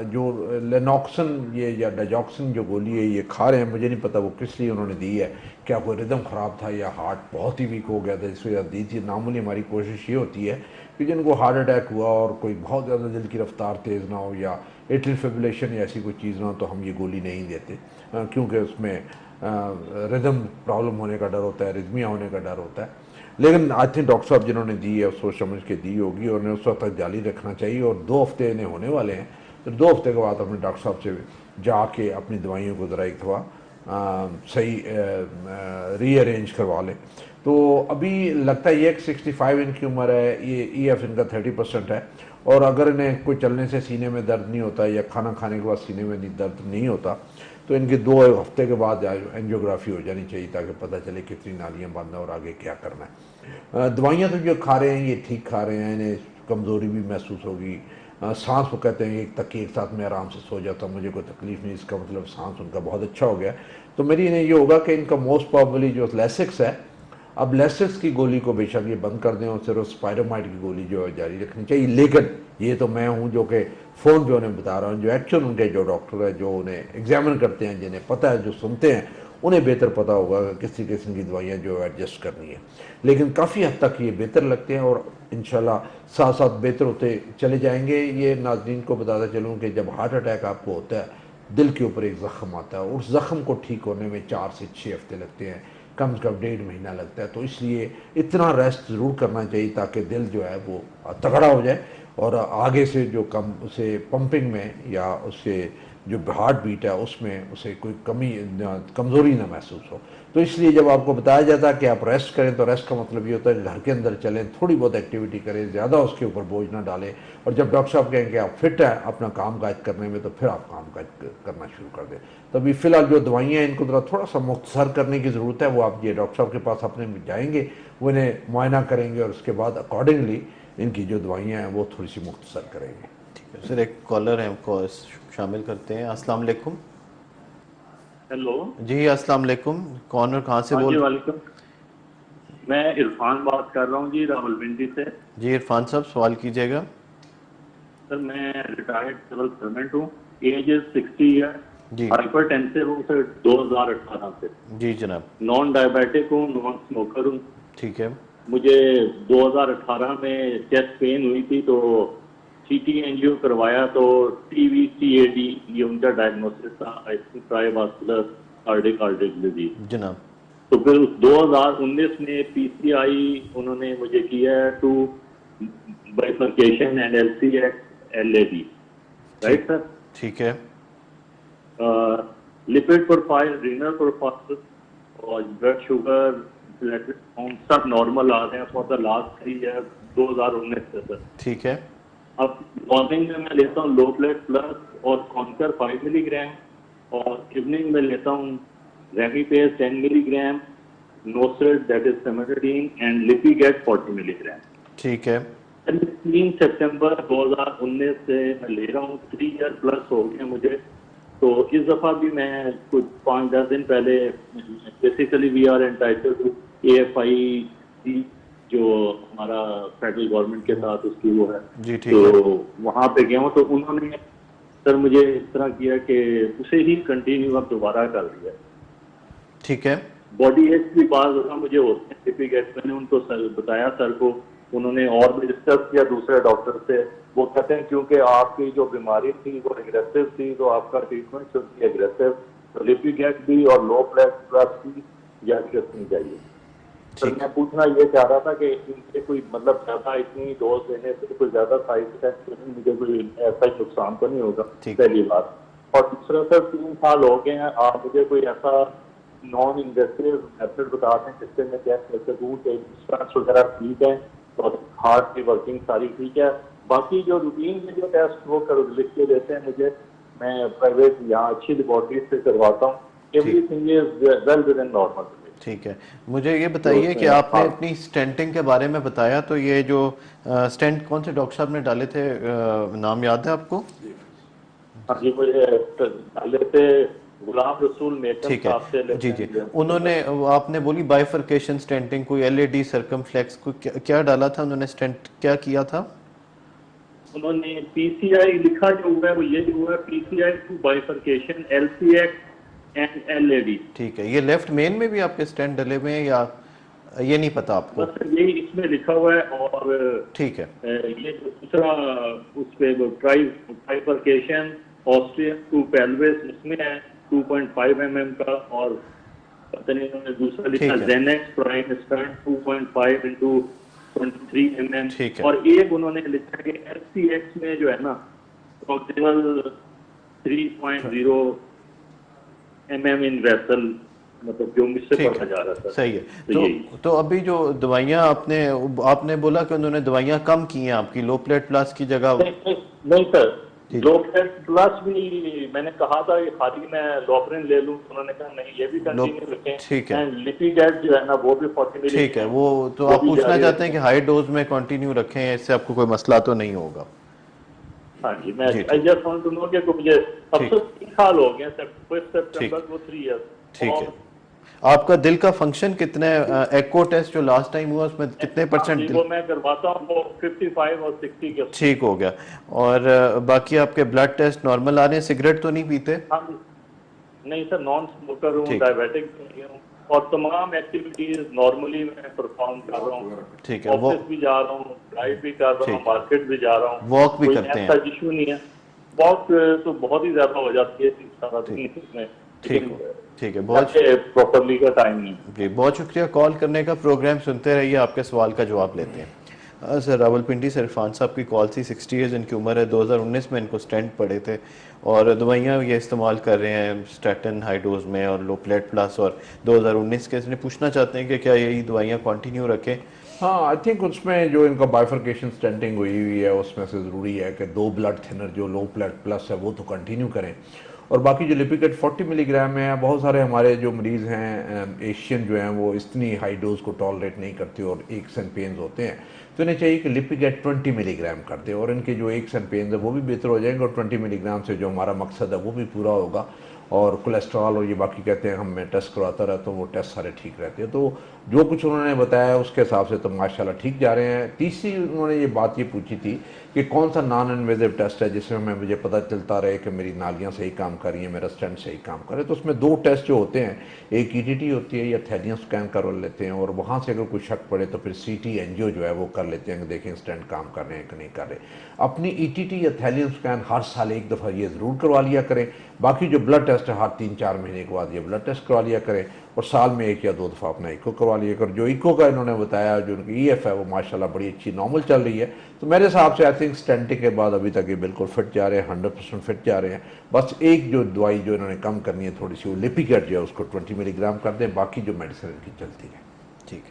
जो लेनॉक्सिन ये या डाइजॉक्सिन जो गोली है ये खा रहे हैं, मुझे नहीं पता वो किस लिए उन्होंने दी है। क्या कोई रिदम ख़राब था या हार्ट बहुत ही वीक हो गया था इस वजह दी थी। मामूली हमारी कोशिश ये होती है कि जिनको हार्ट अटैक हुआ और कोई बहुत ज़्यादा दिल की रफ्तार तेज़ ना हो या एट्रियल फिब्रिलेशन या ऐसी कोई चीज़ ना हो तो हम ये गोली नहीं देते, क्योंकि उसमें रिदम प्रॉब्लम होने का डर होता है, रिदमिया होने का डर होता है। लेकिन आई थिंक डॉक्टर साहब जिन्होंने दी है सोच समझ के दी होगी और उन्हें उस वक्त तक जारी रखना चाहिए। और 2 हफ्ते इन्हें होने वाले हैं, तो 2 हफ्ते के बाद अपने डॉक्टर साहब से जाके अपनी दवाइयों को ज़रा एक दफ़ा सही रीअरेंज करवा लें। तो अभी लगता है ये 65 इनकी उम्र है, ये EF इनका 30% है, और अगर इन्हें कोई चलने से सीने में दर्द नहीं होता या खाना खाने के बाद सीने में दर्द नहीं होता तो इनके 2 हफ्ते के बाद एंजियोग्राफी हो जानी चाहिए ताकि पता चले कितनी नालियाँ बंद हैं और आगे क्या करना है। दवाइयाँ तो जो खा रहे हैं ये ठीक खा रहे हैं, इन्हें कमज़ोरी भी महसूस होगी। सांस वो कहते हैं एक तक एक साथ में आराम से सो जाता, मुझे कोई तकलीफ नहीं, इसका मतलब सांस उनका बहुत अच्छा हो गया। तो मेरी इन्हें ये होगा कि इनका मोस्ट प्रॉबली जो लेसिक्स है, अब लेसिक्स की गोली को बेशक ये बंद कर दें और सिर्फ स्पायरोमाइड की गोली जो है जारी रखनी चाहिए। लेकिन ये तो मैं हूँ जो कि फ़ोन पे उन्हें बता रहा हूँ, जो एक्चुअल उनके जो डॉक्टर है जो उन्हें एग्जामिन करते हैं, जिन्हें पता है, जो सुनते हैं, उन्हें बेहतर पता होगा कि किसी किस्म की दवाइयाँ जो है एडजस्ट करनी है। लेकिन काफ़ी हद तक ये बेहतर लगते हैं और इंशाल्लाह साथ साथ बेहतर होते चले जाएंगे। ये नाज़रीन को बताता चलूँ कि जब हार्ट अटैक आपको होता है, दिल के ऊपर एक ज़ख़म आता है, उस ज़ख़म को ठीक होने में 4 से 6 हफ्ते लगते हैं, कम से कम 1.5 महीना लगता है। तो इसलिए इतना रेस्ट ज़रूर करना चाहिए ताकि दिल जो है वो तगड़ा हो जाए और आगे से जो कम उसे पंपिंग में या उससे जो हार्ट बीट है उसमें उसे कोई कमज़ोरी ना महसूस हो। तो इसलिए जब आपको बताया जाता है कि आप रेस्ट करें तो रेस्ट का मतलब ये होता है कि घर के अंदर चलें, थोड़ी बहुत एक्टिविटी करें, ज़्यादा उसके ऊपर बोझ ना डालें, और जब डॉक्टर साहब कहें कि आप फिट हैं अपना काम काज करने में तो फिर आप काम काज करना शुरू कर दें। तो अभी फ़िलहाल जो दवाइयाँ हैं इनको थोड़ा सा मुख्तसर करने की ज़रूरत है। वो आप ये डॉक्टर साहब के पास अपने जाएंगे, वो इन्हें मुआयना करेंगे और उसके बाद अकॉर्डिंगली इनकी जो दवाइयाँ हैं वो थोड़ी सी मुख्तसर करेंगे। ठीक है सर, एक कॉलर है, हमको शामिल करते हैं। अस्सलाम वालेकुम। हेलो जी अस्सलाम वालेकुम, कौन और कहाँ से हाँ बोल जी रहे वालेकुम। मैं इरफान बात कर रहा हूँ जी, रावलपिंडी से। जी इरफान साहब, सवाल कीजिएगा। सर मैं रिटायर्ड सिविल सर्वेंट हूँ, एज इज 60 ईयर, जी हाइपर टेंसिव हूँ सर 2018 से, जी जनाब। नॉन डायबिटिक हूँ, नॉन स्मोकर हूँ। ठीक है। मुझे 2018 में चेस्ट पेन हुई थी तो सीटी एंजियो करवाया तो टीवी-सीएडी ये उनका डायग्नोसिस था, ट्राइवास्कुलर कार्डियक आर्टरी डिजीज। जनाब। तो फिर उस 2019 में पीसीआई उन्होंने मुझे किया है two bifurcation and LCX LAD, right sir? ठीक है। लिपिड प्रोफाइल, रीनल प्रोफाइल और ब्लड शुगर, ब्लड काउंट सब नॉर्मल आ रहे हैं फॉर द लास्ट 3 ईयर 2019 से सर। ठीक है। अब मॉर्निंग में मैं लेता हूँ लोप्लेट प्लस और कॉन्कर 5 मिलीग्राम, और इवनिंग में लेता हूँ Remipace 10 milligram, Nocet that is cimetidine and Lipigate 40 milligram. ठीक है। 3 सितंबर 2019 से मैं ले रहा हूँ, 3 ईयर प्लस हो गए मुझे। तो इस दफा भी मैं कुछ 5-10 दिन पहले, basically we are entitled to AFI जो हमारा फेडरल गवर्नमेंट के साथ उसकी वो है, जी ठीक है। तो वहाँ पे गया हूँ तो उन्होंने सर मुझे इस तरह किया कि उसे ही कंटिन्यू अब दोबारा कर दिया। ठीक है। बॉडी एच भी बात मुझे होते हैं लिपिगेट, मैंने उनको सर बताया सर को, उन्होंने और भी डिस्कस किया दूसरे डॉक्टर से, वो कहते हैं क्योंकि आपकी जो बीमारी थी वो एग्रेसिव थी तो आपका ट्रीटमेंट शुड बी एग्रेसिव, तो लिपिगेट भी और लो ब्लड प्लस भी ज्यादा नहीं चाहिए। सर मैं पूछना ये चाह रहा था कि इनसे कोई मतलब ज्यादा इतनी डोज देने से कोई ज्यादा साइड इफेक्ट मुझे कोई ऐसा नुकसान तो नहीं होगा, पहली बात। और दूसरा सर 3 साल हो गए हैं, आप मुझे कोई ऐसा नॉन इन्वेसिव मेथड बता दें जिससे मैं चेक कर सकूँ कि स्टार्ट वगैरह ठीक है और हार्ट की वर्किंग सारी ठीक है। बाकी जो रूटीन में जो टेस्ट वो कर लिख के देते हैं मुझे, मैं प्राइवेट यहाँ अच्छी लेबोरेटरी से करवाता हूँ, everything is well with in normal. ठीक है। मुझे ये बताइए कि आपने अपनी स्टेंटिंग के बारे में बताया, तो ये जो स्टेंट कौन से डॉक्टर साहब ने डाले थे, नाम याद है आपको? हाँ जी, मुझे डाले थे गुलाम रसूल मेकन ठीक साहब से। है। जी जी। उन्होंने, आपने बोली बाइफर्केशन स्टेंटिंग, कोई एलएडी सर्कमफ्लेक्स, कोई क्या डाला था उन्होंने, स्टेंट क्या किया था? उन्होंने पीसीआई लिखा जो हुआ है वो ये हुआ है, PCI to bifurcation LCX and LAD. ठीक है। ये लेफ्ट मेन में भी आपके स्टेंट डले हुए हैं या ये नहीं पता आपको? बस यही इसमें लिखा हुआ है। और ठीक है। ये जो दूसरा उस पे ट्राइफर्केशन ऑस्ट्रियन टू पेल्विस उसमें है 2.5 mm का, और पता नहीं उन्होंने दूसरा लिखा Gen X prime stand 2.5 into 23 mm। ठीक है। और एक उन्होंने लिखा कि एलसीएक्स में जो है ना प्रॉक्सिमल 3.0 mm इन वेसल, मतलब जो मुझसे पढ़ा जा रहा था। सही है। तो अभी जो दवाइयाँ आपने बोला कि उन्होंने दवाइयाँ कम की हैं आपकी, लो प्लेट प्लस की जगह? नहीं सर, लो प्लेट प्लस भी मैंने कहा था कि खाली मैं लोपरिन ले लूं, उन्होंने कहा नहीं ये भी कंटिन्यू रखें। ठीक है। लिपिगेट जो है ना वो भी 40 मिली। ठीक है। वो तो आप पूछना चाहते हैं कि हाई डोज में कंटिन्यू रखें, इससे आपको कोई मसला तो नहीं होगा? हाँ जी, मैं I just want to know कि मुझे अब तो 3 साल हो गए, सितंबर को 3 इयर्स। ठीक है। आपका दिल का फंक्शन कितने, एको टेस्ट जो लास्ट टाइम हुआ उसमें कितने %? वो मैं करवाता हूँ, वो 55 और 60 के ठीक हो गया। और बाकी आपके ब्लड टेस्ट नॉर्मल आ रहे हैं? सिगरेट तो नहीं पीते? हाँ नहीं सर, नॉन स्मोकर हूँ, डायबिटिक हूँ, और तमाम एक्टिविटीज नॉर्मली मैं परफॉर्म कर रहा हूँ। ठीक है। ऑफिस भी जा रहा हूँ, ड्राइव भी कर रहा हूँ, मार्केट भी जा रहा हूँ, वॉक भी करते हैं? ऐसा इशू नहीं है। वॉक तो बहुत ही ज्यादा हो जाती है सारा दिन इसमें। ठीक है। बहुत प्रॉपर्ली का टाइम नहीं। जी, बहुत शुक्रिया कॉल करने का। प्रोग्राम सुनते रहिए, आपके सवाल का जवाब लेते हैं। सर रावलपिंडी से इरफान साहब की कॉल थी। 60 ईयर्स इनकी उम्र है। 2019 में इनको स्टेंट पड़े थे और दवाइयाँ ये इस्तेमाल कर रहे हैं स्टैटिन हाई डोज में और लो प्लेट प्लस, और 2019 के इसने पूछना चाहते हैं कि क्या यही दवाइयाँ कंटिन्यू रखें? हाँ, आई थिंक उसमें जो इनका बाइफर्केशन स्टेंटिंग हुई है उसमें से ज़रूरी है कि 2 ब्लड थिनर जो लो ब्लड प्लस है वो तो कंटिन्यू करें, और बाकी जो लिपिकेट 40 मिलीग्राम में है, बहुत सारे हमारे जो मरीज़ हैं एशियन जो हैं वो इतनी हाई डोज को टॉलरेट नहीं करते और एक्स एंड पेन्स होते हैं, तो इन्हें चाहिए कि लिपिकेट 20 मिलीग्राम कर दे और इनके जो एक्स एंड पेन्स है वो भी बेहतर हो जाएंगे और 20 मिलीग्राम से जो हमारा मकसद है वो भी पूरा होगा। और कोलेस्ट्रॉल और ये बाकी कहते हैं हम मैं टेस्ट करवाता रहता हूँ, वो टेस्ट सारे ठीक रहते हैं। तो जो कुछ उन्होंने बताया उसके हिसाब से तो माशाल्लाह ठीक जा रहे हैं। तीसरी उन्होंने ये बात ये पूछी थी कि कौन सा नॉन इन्वेजिव टेस्ट है जिसमें मुझे पता चलता रहे कि मेरी नालियाँ सही काम कर रही हैं, मेरा स्टेंट सही काम करे। तो उसमें 2 टेस्ट जो होते हैं, एक ईटीटी होती है या थैलियम स्कैन कर लेते हैं, और वहाँ से अगर कोई शक पड़े तो फिर सीटी एंजियो जो है वो कर लेते हैं कि देखें स्टेंट काम कर रहे हैं कि नहीं कर रहे। अपनी ईटीटी या थैलियम स्कैन हर साल एक दफ़ा ये ज़रूर करवा लिया करें। बाकी जो ब्लड टेस्ट है हर 3-4 महीने के बाद ये ब्लड टेस्ट करवा लिया करें, और साल में 1 या 2 दफ़ा अपना इको करवा लिया करें। जो इको का इन्होंने बताया, जो उनकी ईएफ है वो माशाल्लाह बड़ी अच्छी नॉर्मल चल रही है। तो मेरे हिसाब से आई थिंक स्टेंटिंग के बाद अभी तक ये बिल्कुल फिट जा रहे हैं, 100% फिट जा रहे हैं। बस एक जो दवाई जो इन्होंने कम करनी है थोड़ी सी, वो लिपिकेट जो है उसको 20 मिलीग्राम कर दें, बाकी जो मेडिसिन इनकी चलती है। ठीक है।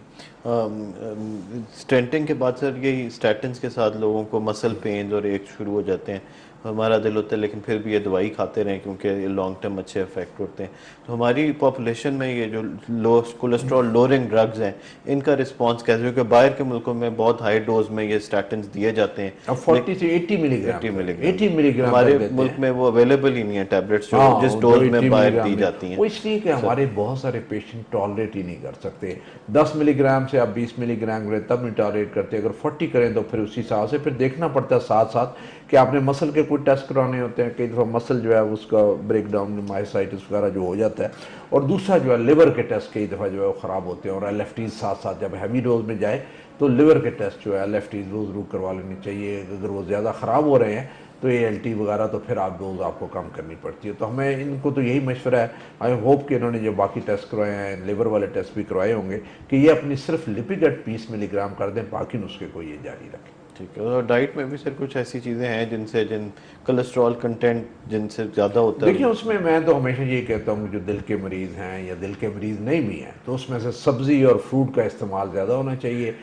स्टेंटिंग के बाद सर यही स्टैटिन्स के साथ लोगों को मसल पेन और एक शुरू हो जाते हैं, हमारा दिल होता है लेकिन फिर भी ये दवाई खाते रहें क्योंकि ये लॉन्ग टर्म अच्छे इफेक्ट होते हैं। तो हमारी पॉपुलेशन में ये जो लो कोलेस्ट्रॉल लोअरिंग ड्रग्स हैं इनका रिस्पांस कैसे, क्योंकि बाहर के मुल्कों में बहुत हाई डोज में ये स्टैटिन्स दिए जाते हैं, अब 40 से 80 मिलीग्राम 80 मिलीग्राम हमारे मुल्क में वो अवेलेबल ही नहीं है टैबलेट्स जो जिस डोज में बाहर दी जाती हैं। वो इसलिए कि हमारे बहुत सारे पेशेंट टॉलरेट ही नहीं कर सकते। 10 मिलीग्राम से आप 20 मिलीग्राम करें तब नहीं टॉलरेट करते, अगर 40 करें तो फिर उसी हिसाब से फिर देखना पड़ता है साथ साथ कि आपने मसल के कोई टेस्ट कराने होते हैं। कई दफ़ा मसल जो है उसका ब्रेक डाउन, मायोसाइटिस वगैरह जो हो जाता है, और दूसरा जो है लिवर के टेस्ट कई दफ़ा जो है वो ख़राब होते हैं, और एलएफटीज साथ साथ जब हैवी डोज में जाए तो लिवर के टेस्ट जो है एलएफटीज रोज़ ज़रूर करवा लेनी चाहिए। अगर वो ज़्यादा ख़राब हो रहे हैं तो एएलटी वगैरह तो फिर आप डोज आपको कम करनी पड़ती है। तो हमें इनको तो यही मशवरा है, आई होप कि इन्होंने जो बाकी टेस्ट करवाए हैं, लिवर वाले टेस्ट भी करवाए होंगे, कि ये अपनी सिर्फ लिपिकेट 20 मिलीग्राम कर दें, बाकी नुस्खे को ये जारी रखें। ठीक है। और डाइट में भी सर कुछ ऐसी चीज़ें हैं जिन कोलेस्ट्रॉल कंटेंट जिनसे ज़्यादा होता है? देखिए उसमें मैं तो हमेशा ये कहता हूँ जो दिल के मरीज़ हैं या दिल के मरीज़ नहीं भी हैं तो उसमें से सब्ज़ी और फ्रूट का इस्तेमाल ज़्यादा होना चाहिए।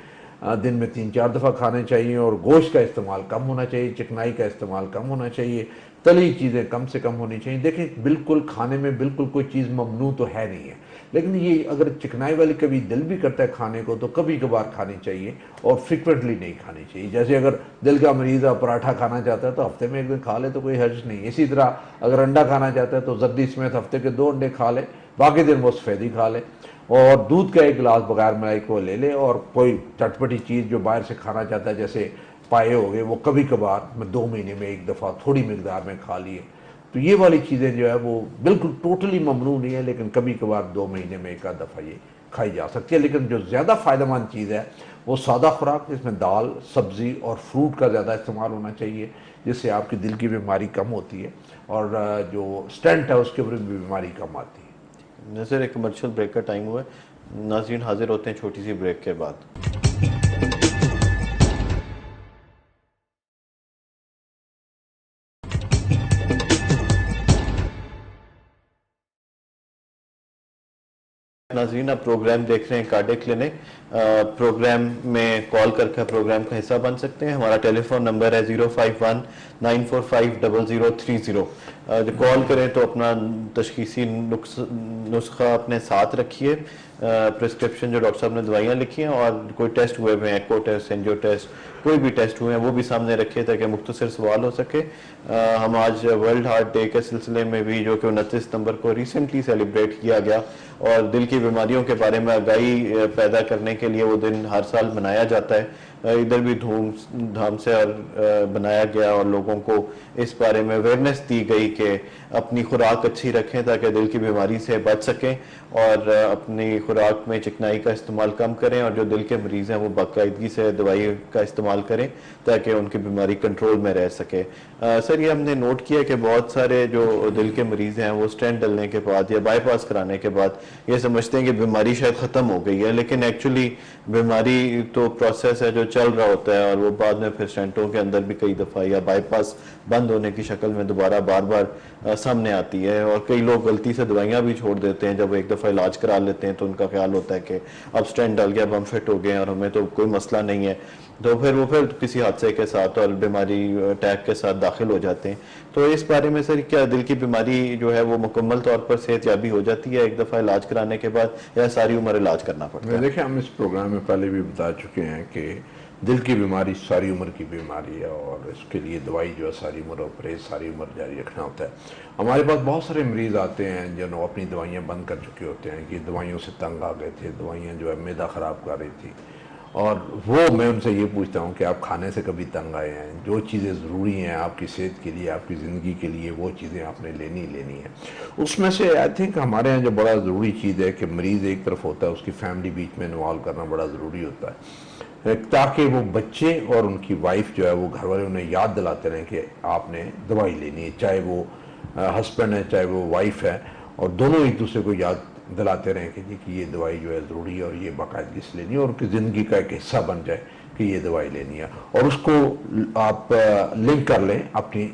दिन में 3-4 दफ़ा खाने चाहिए, और गोश्त का इस्तेमाल कम होना चाहिए, चिकनाई का इस्तेमाल कम होना चाहिए, तली चीज़ें कम से कम होनी चाहिए। देखिए बिल्कुल खाने में बिल्कुल कोई चीज़ ममनू तो है नहीं है, लेकिन ये अगर चिकनाई वाली कभी दिल भी करता है खाने को तो कभी कभार खानी चाहिए और फ्रिक्वेंटली नहीं खानी चाहिए। जैसे अगर दिल का मरीज़ पराठा खाना चाहता है तो हफ्ते में 1 दिन खा ले तो कोई हर्ज नहीं। इसी तरह अगर अंडा खाना चाहता है तो जद्दी समेत हफ्ते के 2 अंडे खा ले, बाकी दिन वो सफ़ेदी खा ले, और दूध का 1 गिलास बगैर मलाई को ले ले, और कोई चटपटी चीज़ जो बाहर से खाना चाहता है जैसे पाए हो गए वो कभी कभार मैं 2 महीने में 1 दफ़ा थोड़ी मिकदार में खा लिए। तो ये वाली चीज़ें जो है वो बिल्कुल टोटली ममनू नहीं है, लेकिन कभी कभार 2 महीने में 1 आध दफ़ा ये खाई जा सकती है। लेकिन जो ज़्यादा फ़ायदेमंद चीज़ है वो सादा खुराक, जिसमें दाल, सब्ज़ी और फ्रूट का ज़्यादा इस्तेमाल होना चाहिए, जिससे आपकी दिल की बीमारी कम होती है, और जो स्टेंट है उसके ऊपर भी बीमारी कम आती है। नज़र एक कमर्शियल ब्रेक का टाइम हुआ है, नाज़रीन हाजिर होते हैं छोटी सी ब्रेक के बाद। नाज़रीन आप प्रोग्राम देख रहे हैं कार्डियक क्लिनिक। प्रोग्राम में कॉल करके प्रोग्राम का हिस्सा बन सकते हैं। हमारा टेलीफोन नंबर है 051-945-0030। जो कॉल करें तो अपना तशखीसी नुस्खा अपने साथ रखिए, प्रिस्क्रिप्शन जो डॉक्टर साहब ने दवाइयाँ लिखी हैं, और कोई टेस्ट हुए हुए हैं, एको टेस्ट, एंजियो टेस्ट, कोई भी टेस्ट हुए हैं वो भी सामने रखिए ताकि मुख्तसर सवाल हो सके। हम आज वर्ल्ड हार्ट डे के सिलसिले में भी, जो कि 29 सितंबर को रिसेंटली सेलिब्रेट किया गया, और दिल की बीमारियों के बारे में आगाही पैदा करने के लिए वो दिन हर साल मनाया जाता है। इधर भी धूमधाम से और बनाया गया, और लोगों को इस बारे में अवेयरनेस दी गई कि अपनी खुराक अच्छी रखें ताकि दिल की बीमारी से बच सकें, और अपनी खुराक में चिकनाई का इस्तेमाल कम करें, और जो दिल के मरीज़ हैं वो बाकायदगी से दवाई का इस्तेमाल करें ताकि उनकी बीमारी कंट्रोल में रह सके। सर ये हमने नोट किया कि बहुत सारे जो दिल के मरीज़ हैं वो स्टेंट डलने के बाद या बाईपास कराने के बाद ये समझते हैं कि बीमारी शायद ख़त्म हो गई है, लेकिन एक्चुअली बीमारी तो प्रोसेस है जो चल रहा होता है, और वो बाद में फिर स्टेंटों के अंदर भी कई दफ़ा या बाईपास बंद होने की शक्ल में दोबारा बार बार सामने आती है। और कई लोग गलती से दवाइयाँ भी छोड़ देते हैं, जब एक दफ़ा इलाज करा लेते हैं तो उनका ख्याल होता है कि अब स्टेंट डल गया, अब हम फिट हो गए और हमें तो कोई मसला नहीं है, तो फिर किसी हादसे के साथ और बीमारी अटैक के साथ दाखिल हो जाते हैं। तो इस बारे में सर क्या दिल की बीमारी जो है वो मुकम्मल तौर पर सेहतयाबी हो जाती है एक दफ़ा इलाज कराने के बाद, या सारी उम्र इलाज करना पड़ता है? देखिए हम इस प्रोग्राम में पहले भी बता चुके हैं कि दिल की बीमारी सारी उम्र की बीमारी है और इसके लिए दवाई जो है सारी उम्र और परहेज सारी उम्र जारी रखना होता है। हमारे पास बहुत सारे मरीज़ आते हैं जो अपनी दवाइयाँ बंद कर चुके होते हैं कि दवाइयों से तंग आ गए थे, दवाइयाँ जो है मैदा ख़राब कर रही थी, और वो मैं उनसे ये पूछता हूँ कि आप खाने से कभी तंग आए हैं? जो चीज़ें ज़रूरी हैं आपकी सेहत के लिए, आपकी ज़िंदगी के लिए, वो चीज़ें आपने लेनी है। उसमें से आई थिंक हमारे यहाँ जो बड़ा ज़रूरी चीज़ है कि मरीज़ एक तरफ होता है, उसकी फैमिली बीच में इन्वॉल्व करना बड़ा ज़रूरी होता है, ताकि वो बच्चे और उनकी वाइफ जो है वो घर वाले उन्हें याद दिलाते रहें कि आपने दवाई लेनी है, चाहे वो हस्बैंड है चाहे वो वाइफ है, और दोनों एक दूसरे को याद दिलाते रहें कि ये दवाई जो है ज़रूरी है और ये बाकायदगी से लेनी है, और उनकी ज़िंदगी का एक हिस्सा बन जाए कि ये दवाई लेनी है। और उसको आप लिंक कर लें अपनी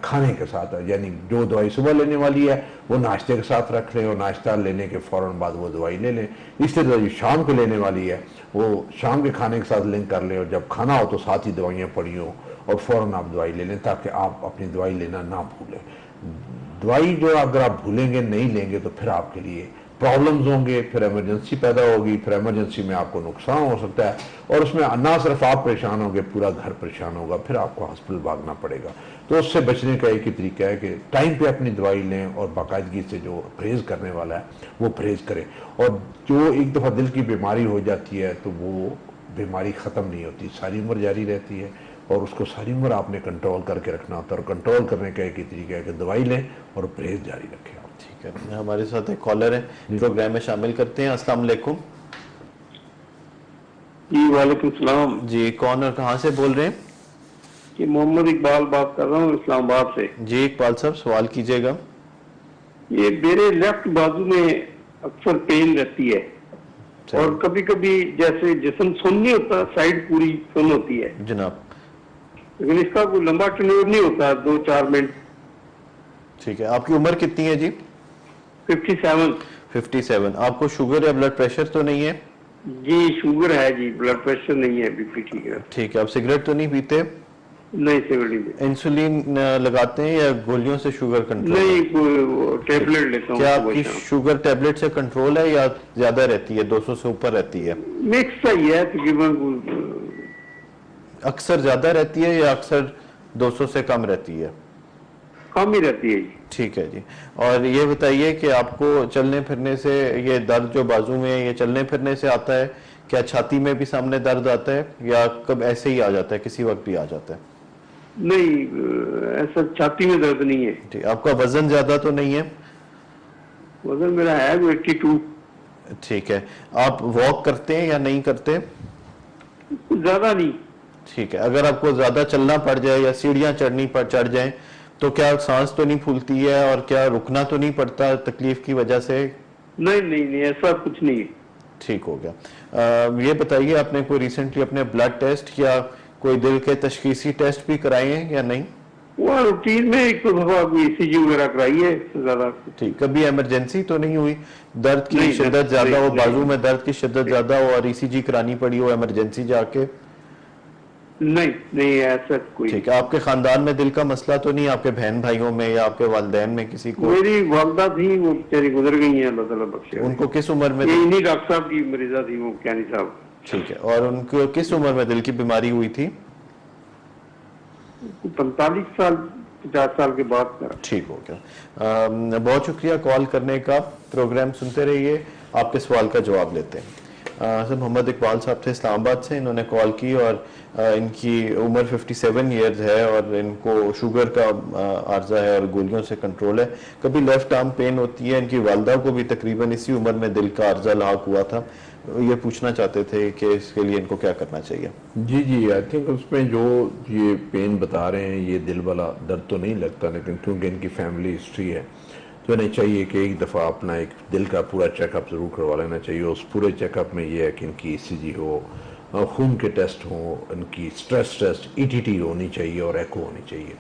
खाने के साथ, यानी जो दवाई सुबह लेने वाली है वो नाश्ते के साथ रख लें और नाश्ता लेने के फ़ौरन बाद वो दवाई ले लें। इस तरह जो शाम को लेने वाली है वो शाम के खाने के साथ लिंक कर लें, और जब खाना हो तो साथ ही दवाइयाँ पड़ी हों और फ़ौरन आप दवाई ले लें, ताकि आप अपनी दवाई लेना ना भूलें। दवाई जो अगर आप भूलेंगे, नहीं लेंगे, तो फिर आपके लिए प्रॉब्लम्स होंगे, फिर इमरजेंसी पैदा होगी, फिर इमरजेंसी में आपको नुकसान हो सकता है, और उसमें ना सिर्फ आप परेशान होंगे, पूरा घर परेशान होगा, फिर आपको हॉस्पिटल भागना पड़ेगा। तो उससे बचने का एक ही तरीका है कि टाइम पे अपनी दवाई लें और बाकायदगी से जो परहेज़ करने वाला है वो परहेज़ करें। और जो एक दफ़ा दिल की बीमारी हो जाती है तो वो बीमारी ख़त्म नहीं होती, सारी उम्र जारी रहती है, और उसको सारी उम्र आपने कंट्रोल करके रखना होता है। और कंट्रोल करने का एक ही तरीका है कि दवाई लें और परहेज़ जारी रखें। ठीक है, हमारे साथ एक कॉलर है, प्रोग्राम में शामिल करते हैं। अस्सलाम वालेकुम। जी वालेकुम सलाम जी, कौन और कहाँ से बोल रहे हैं? जी मोहम्मद इकबाल बात कर रहा हूँ इस्लामाबाद से। जी इकबाल साहब, सवाल कीजिएगा। ये मेरे लेफ्ट बाजू में अक्सर पेन रहती है, और कभी कभी जैसे जिस्म सुन नहीं होता, साइड पूरी सुन होती है जनाब। लेकिन इसका कोई लंबा टेन्योर नहीं होता, 2-4 मिनट। ठीक है, आपकी उम्र कितनी है जी? 57। 57। आपको शुगर या ब्लड प्रेशर तो नहीं है? जी शुगर है जी, ब्लड प्रेशर नहीं है, बीपी ठीक है। ठीक है, आप सिगरेट तो नहीं पीते? नहीं सिगरेट इंसुलिन लगाते हैं या गोलियों से शुगर कंट्रोल? नहीं, कोई टेबलेट लेता हूँ। क्या आपकी शुगर टेबलेट से कंट्रोल है या ज्यादा रहती है, 200 से ऊपर रहती है? मिक्स ही है तकरीबन। अक्सर ज्यादा रहती है या अक्सर 200 से कम रहती है? कम ही रहती है जी। ठीक है जी। और ये बताइए कि आपको चलने फिरने से ये दर्द जो बाजू में है, ये चलने फिरने से आता है? क्या छाती में भी सामने दर्द आता है या कब ऐसे ही आ जाता है, किसी वक्त भी आ जाता है? नहीं, ऐसा छाती में दर्द नहीं है। ठीक। आपका वजन ज्यादा तो नहीं है? वजन मेरा है 82। ठीक है। आप वॉक करते हैं या नहीं करते? ज्यादा नहीं। ठीक है। अगर आपको ज्यादा चलना पड़ जाए या सीढ़ियां चढ़ जाए तो क्या सांस तो नहीं फूलती है, और क्या रुकना तो नहीं पड़ता तकलीफ की वजह से? नहीं नहीं नहीं, ऐसा कुछ नहीं है। ठीक हो गया। ये बताइए, आपने कोई रिसेंटली अपने ब्लड टेस्ट या कोई दिल के तशखीसी टेस्ट भी कराए हैं या नहीं? वो रूटीन में एक दफा ECG वगैरह कराई है, ज्यादा। ठीक। कभी इमरजेंसी तो नहीं हुई, दर्द की नहीं, शिद्दत ज्यादा हो, नहीं, बाजू में दर्द की शिद्दत ज्यादा हो और ECG करानी पड़ी हो इमरजेंसी जाके? नहीं नहीं, ऐसा कोई। ठीक है। आपके खानदान में दिल का मसला तो नहीं, आपके बहन भाइयों में या आपके वालिदैन में किसी को? मेरी वालदा थी, वो बेचारी गुजर गई हैं, अल्लाह ताला बख्शे। उनको किस उम्र में? ये इन्हीं डॉक्टर साहब की मरीजा थी, वो कैनी साहब। ठीक है। और उनको किस उम्र में दिल की बीमारी हुई थी? 45 साल 50 साल के बाद। ठीक हो गया। बहुत शुक्रिया कॉल करने का। प्रोग्राम सुनते रहिए, आपके सवाल का जवाब लेते हैं। सर मोहम्मद इकबाल साहब थे इस्लामाबाद से, इन्होंने कॉल की और इनकी उम्र 57 ईयर्स है और इनको शुगर का आर्जा है और गोलियों से कंट्रोल है। कभी लेफ्ट आर्म पेन होती है, इनकी वालदा को भी तकरीबन इसी उम्र में दिल का आर्जा लाक हुआ था। ये पूछना चाहते थे कि इसके लिए इनको क्या करना चाहिए? जी जी, आई थिंक उसमें जो ये पेन बता रहे हैं ये दिल वाला दर्द तो नहीं लगता, लेकिन क्योंकि इनकी फैमिली हिस्ट्री है तो इन्हें चाहिए कि एक दफ़ा अपना एक दिल का पूरा चेकअप ज़रूर करवा लेना चाहिए। उस पूरे चेकअप में ये है कि इनकी ECG हो, खून के टेस्ट हों, इनकी स्ट्रेस टेस्ट ETT होनी चाहिए और एको होनी चाहिए,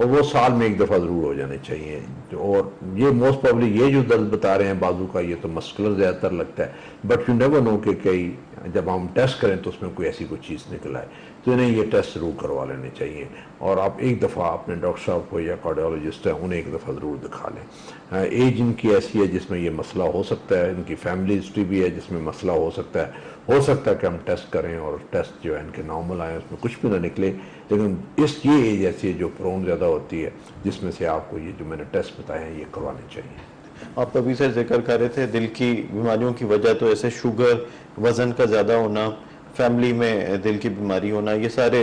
और वो साल में एक दफ़ा ज़रूर हो जाने चाहिए। और ये मोस्ट प्रॉब्ली ये जो दर्द बता रहे हैं बाजू का, ये तो मस्कुलर ज़्यादातर लगता है, बट यू नेवर नो कि कई जब हम टेस्ट करें तो उसमें कोई ऐसी कोई चीज़ निकल आए, तो इन्हें ये टेस्ट ज़रूर करवा लेने चाहिए। और आप एक दफ़ा अपने डॉक्टर साहब को या कार्डियोलॉजिस्ट है उन्हें एक दफ़ा ज़रूर दिखा लें। एज इनकी ऐसी है जिसमें ये मसला हो सकता है, इनकी फैमिली हिस्ट्री भी है जिसमें मसला हो सकता है कि हम टेस्ट करें और टेस्ट जो है इनके नॉर्मल आए, उसमें कुछ भी ना निकले। लेकिन ये एज ऐसी है जो प्रोन ज़्यादा होती है, जिसमें से आपको ये जो मैंने टेस्ट बताए हैं ये करवाने चाहिए। आप अभी से जिक्र कर रहे थे दिल की बीमारियों की वजह, तो ऐसे शुगर, वज़न का ज़्यादा होना, फैमिली में दिल की बीमारी होना, ये सारे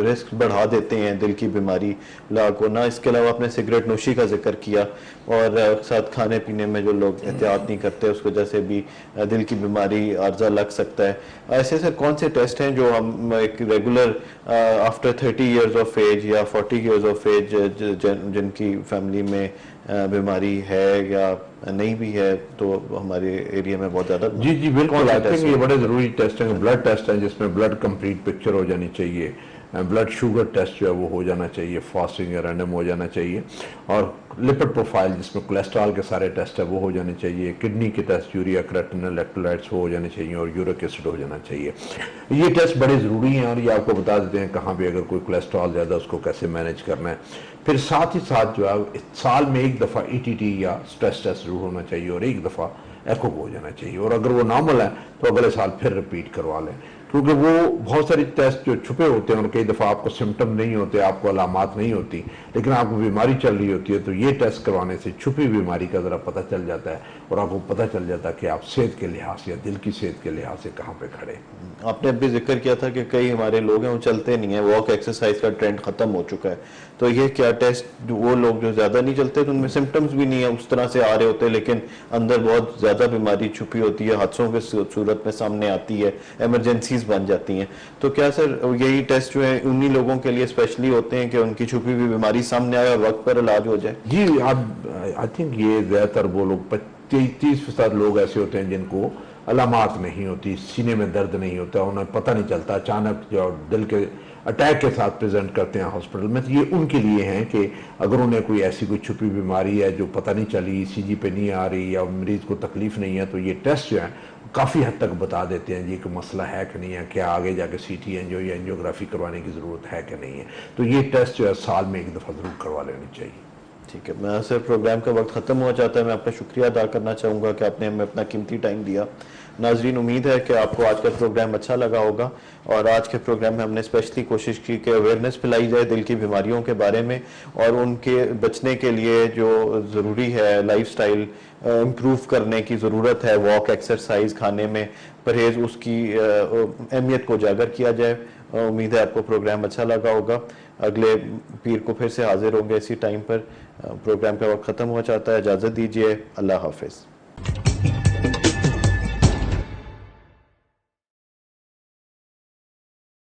रिस्क बढ़ा देते हैं दिल की बीमारी लाक होना। इसके अलावा आपने सिगरेट नोशी का जिक्र किया और साथ खाने पीने में जो लोग एहतियात नहीं करते उसकी वजह से भी दिल की बीमारी अर्जा लग सकता है। ऐसे सर कौन से टेस्ट हैं जो हम एक regular after 30 years of age या 40 इयर्स ऑफ एज जिनकी फैमिली में बीमारी है या नहीं भी है तो हमारे एरिया में बहुत ज़्यादा जी बिल्कुल, आई थिंक ये बड़े ज़रूरी टेस्ट हैं। ब्लड टेस्ट हैं जिसमें ब्लड कंप्लीट पिक्चर हो जानी चाहिए, ब्लड शुगर टेस्ट जो है वो हो जाना चाहिए, फास्टिंग या रैंडम हो जाना चाहिए, और लिपिड प्रोफाइल जिसमें कोलेस्ट्रॉल के सारे टेस्ट है वो हो जाने चाहिए, किडनी के टेस्ट, यूरिया, क्रेटिनिन, इलेक्ट्रोलाइट्स हो जाने चाहिए, और यूरिक एसिड हो जाना चाहिए। ये टेस्ट बड़े ज़रूरी हैं और ये आपको बता देते हैं कहाँ पे अगर कोई कोलेस्ट्रॉल ज़्यादा उसको कैसे मैनेज करना है। फिर साथ ही साथ जो है साल में एक दफ़ा ETT या स्ट्रेस टेस्ट जरूर होना चाहिए और एक दफ़ा एको हो जाना चाहिए, और अगर वो नॉर्मल है तो अगले साल फिर रिपीट करवा लें, क्योंकि वो बहुत सारी टेस्ट जो छुपे होते हैं और कई दफ़ा आपको सिम्टम नहीं होते, आपको अलामात नहीं होती, लेकिन आपको बीमारी चल रही होती है, तो ये टेस्ट करवाने से छुपी बीमारी का ज़रा पता चल जाता है और आपको पता चल जाता है कि आप सेहत के लिहाज से या दिल की सेहत के लिहाज से कहाँ पे खड़े। आपने अभी जिक्र किया था कि कई हमारे लोग हैं वो चलते नहीं है, वॉक एक्सरसाइज का ट्रेंड खत्म हो चुका है, तो ये क्या टेस्ट वो लोग जो ज़्यादा नहीं चलते तो उनमें सिम्टम्स भी नहीं है उस तरह से आ रहे होते, लेकिन अंदर बहुत ज़्यादा बीमारी छुपी होती है, हादसों के सूरत में सामने आती है, एमरजेंसीज बन जाती हैं, तो क्या सर यही टेस्ट जो है उन्हीं लोगों के लिए स्पेशली होते हैं कि उनकी छुपी हुई बीमारी सामने आए और वक्त पर इलाज हो जाए? जी, आई थिंक ये ज़्यादातर वो लोग 30% लोग ऐसे होते हैं जिनको अलामात नहीं होती, सीने में दर्द नहीं होता, उन्हें पता नहीं चलता, अचानक जो दिल के अटैक के साथ प्रेजेंट करते हैं हॉस्पिटल में, तो ये उनके लिए हैं कि अगर उन्हें कोई ऐसी कोई छुपी बीमारी है जो पता नहीं चली, ECG पे नहीं आ रही या मरीज को तकलीफ नहीं है, तो ये टेस्ट जो है काफ़ी हद तक बता देते हैं जी कि मसला है कि नहीं है, क्या आगे जाके CT एंजियो या एंजियोग्राफी करवाने की ज़रूरत है कि नहीं है। तो ये टेस्ट जो है साल में एक दफ़ा ज़रूर करवा लेनी चाहिए। ठीक है, मैं सर प्रोग्राम का वक्त ख़त्म हो जाता है, मैं आपका शुक्रिया अदा करना चाहूँगा कि आपने हमें अपना कीमती टाइम दिया। नाजरीन, उम्मीद है कि आपको आज का प्रोग्राम अच्छा लगा होगा, और आज के प्रोग्राम में हमने स्पेशली कोशिश की कि अवेयरनेस फैलाई जाए दिल की बीमारियों के बारे में, और उनके बचने के लिए जो ज़रूरी है लाइफस्टाइल इम्प्रूव करने की ज़रूरत है, वॉक, एक्सरसाइज, खाने में परहेज़, उसकी अहमियत को उजागर किया जाए। उम्मीद है आपको प्रोग्राम अच्छा लगा होगा। अगले पीर को फिर से हाजिर होंगे इसी टाइम पर। प्रोग्राम का वक्त ख़त्म हो जाता है, इजाज़त दीजिए, अल्लाह हाफिज़।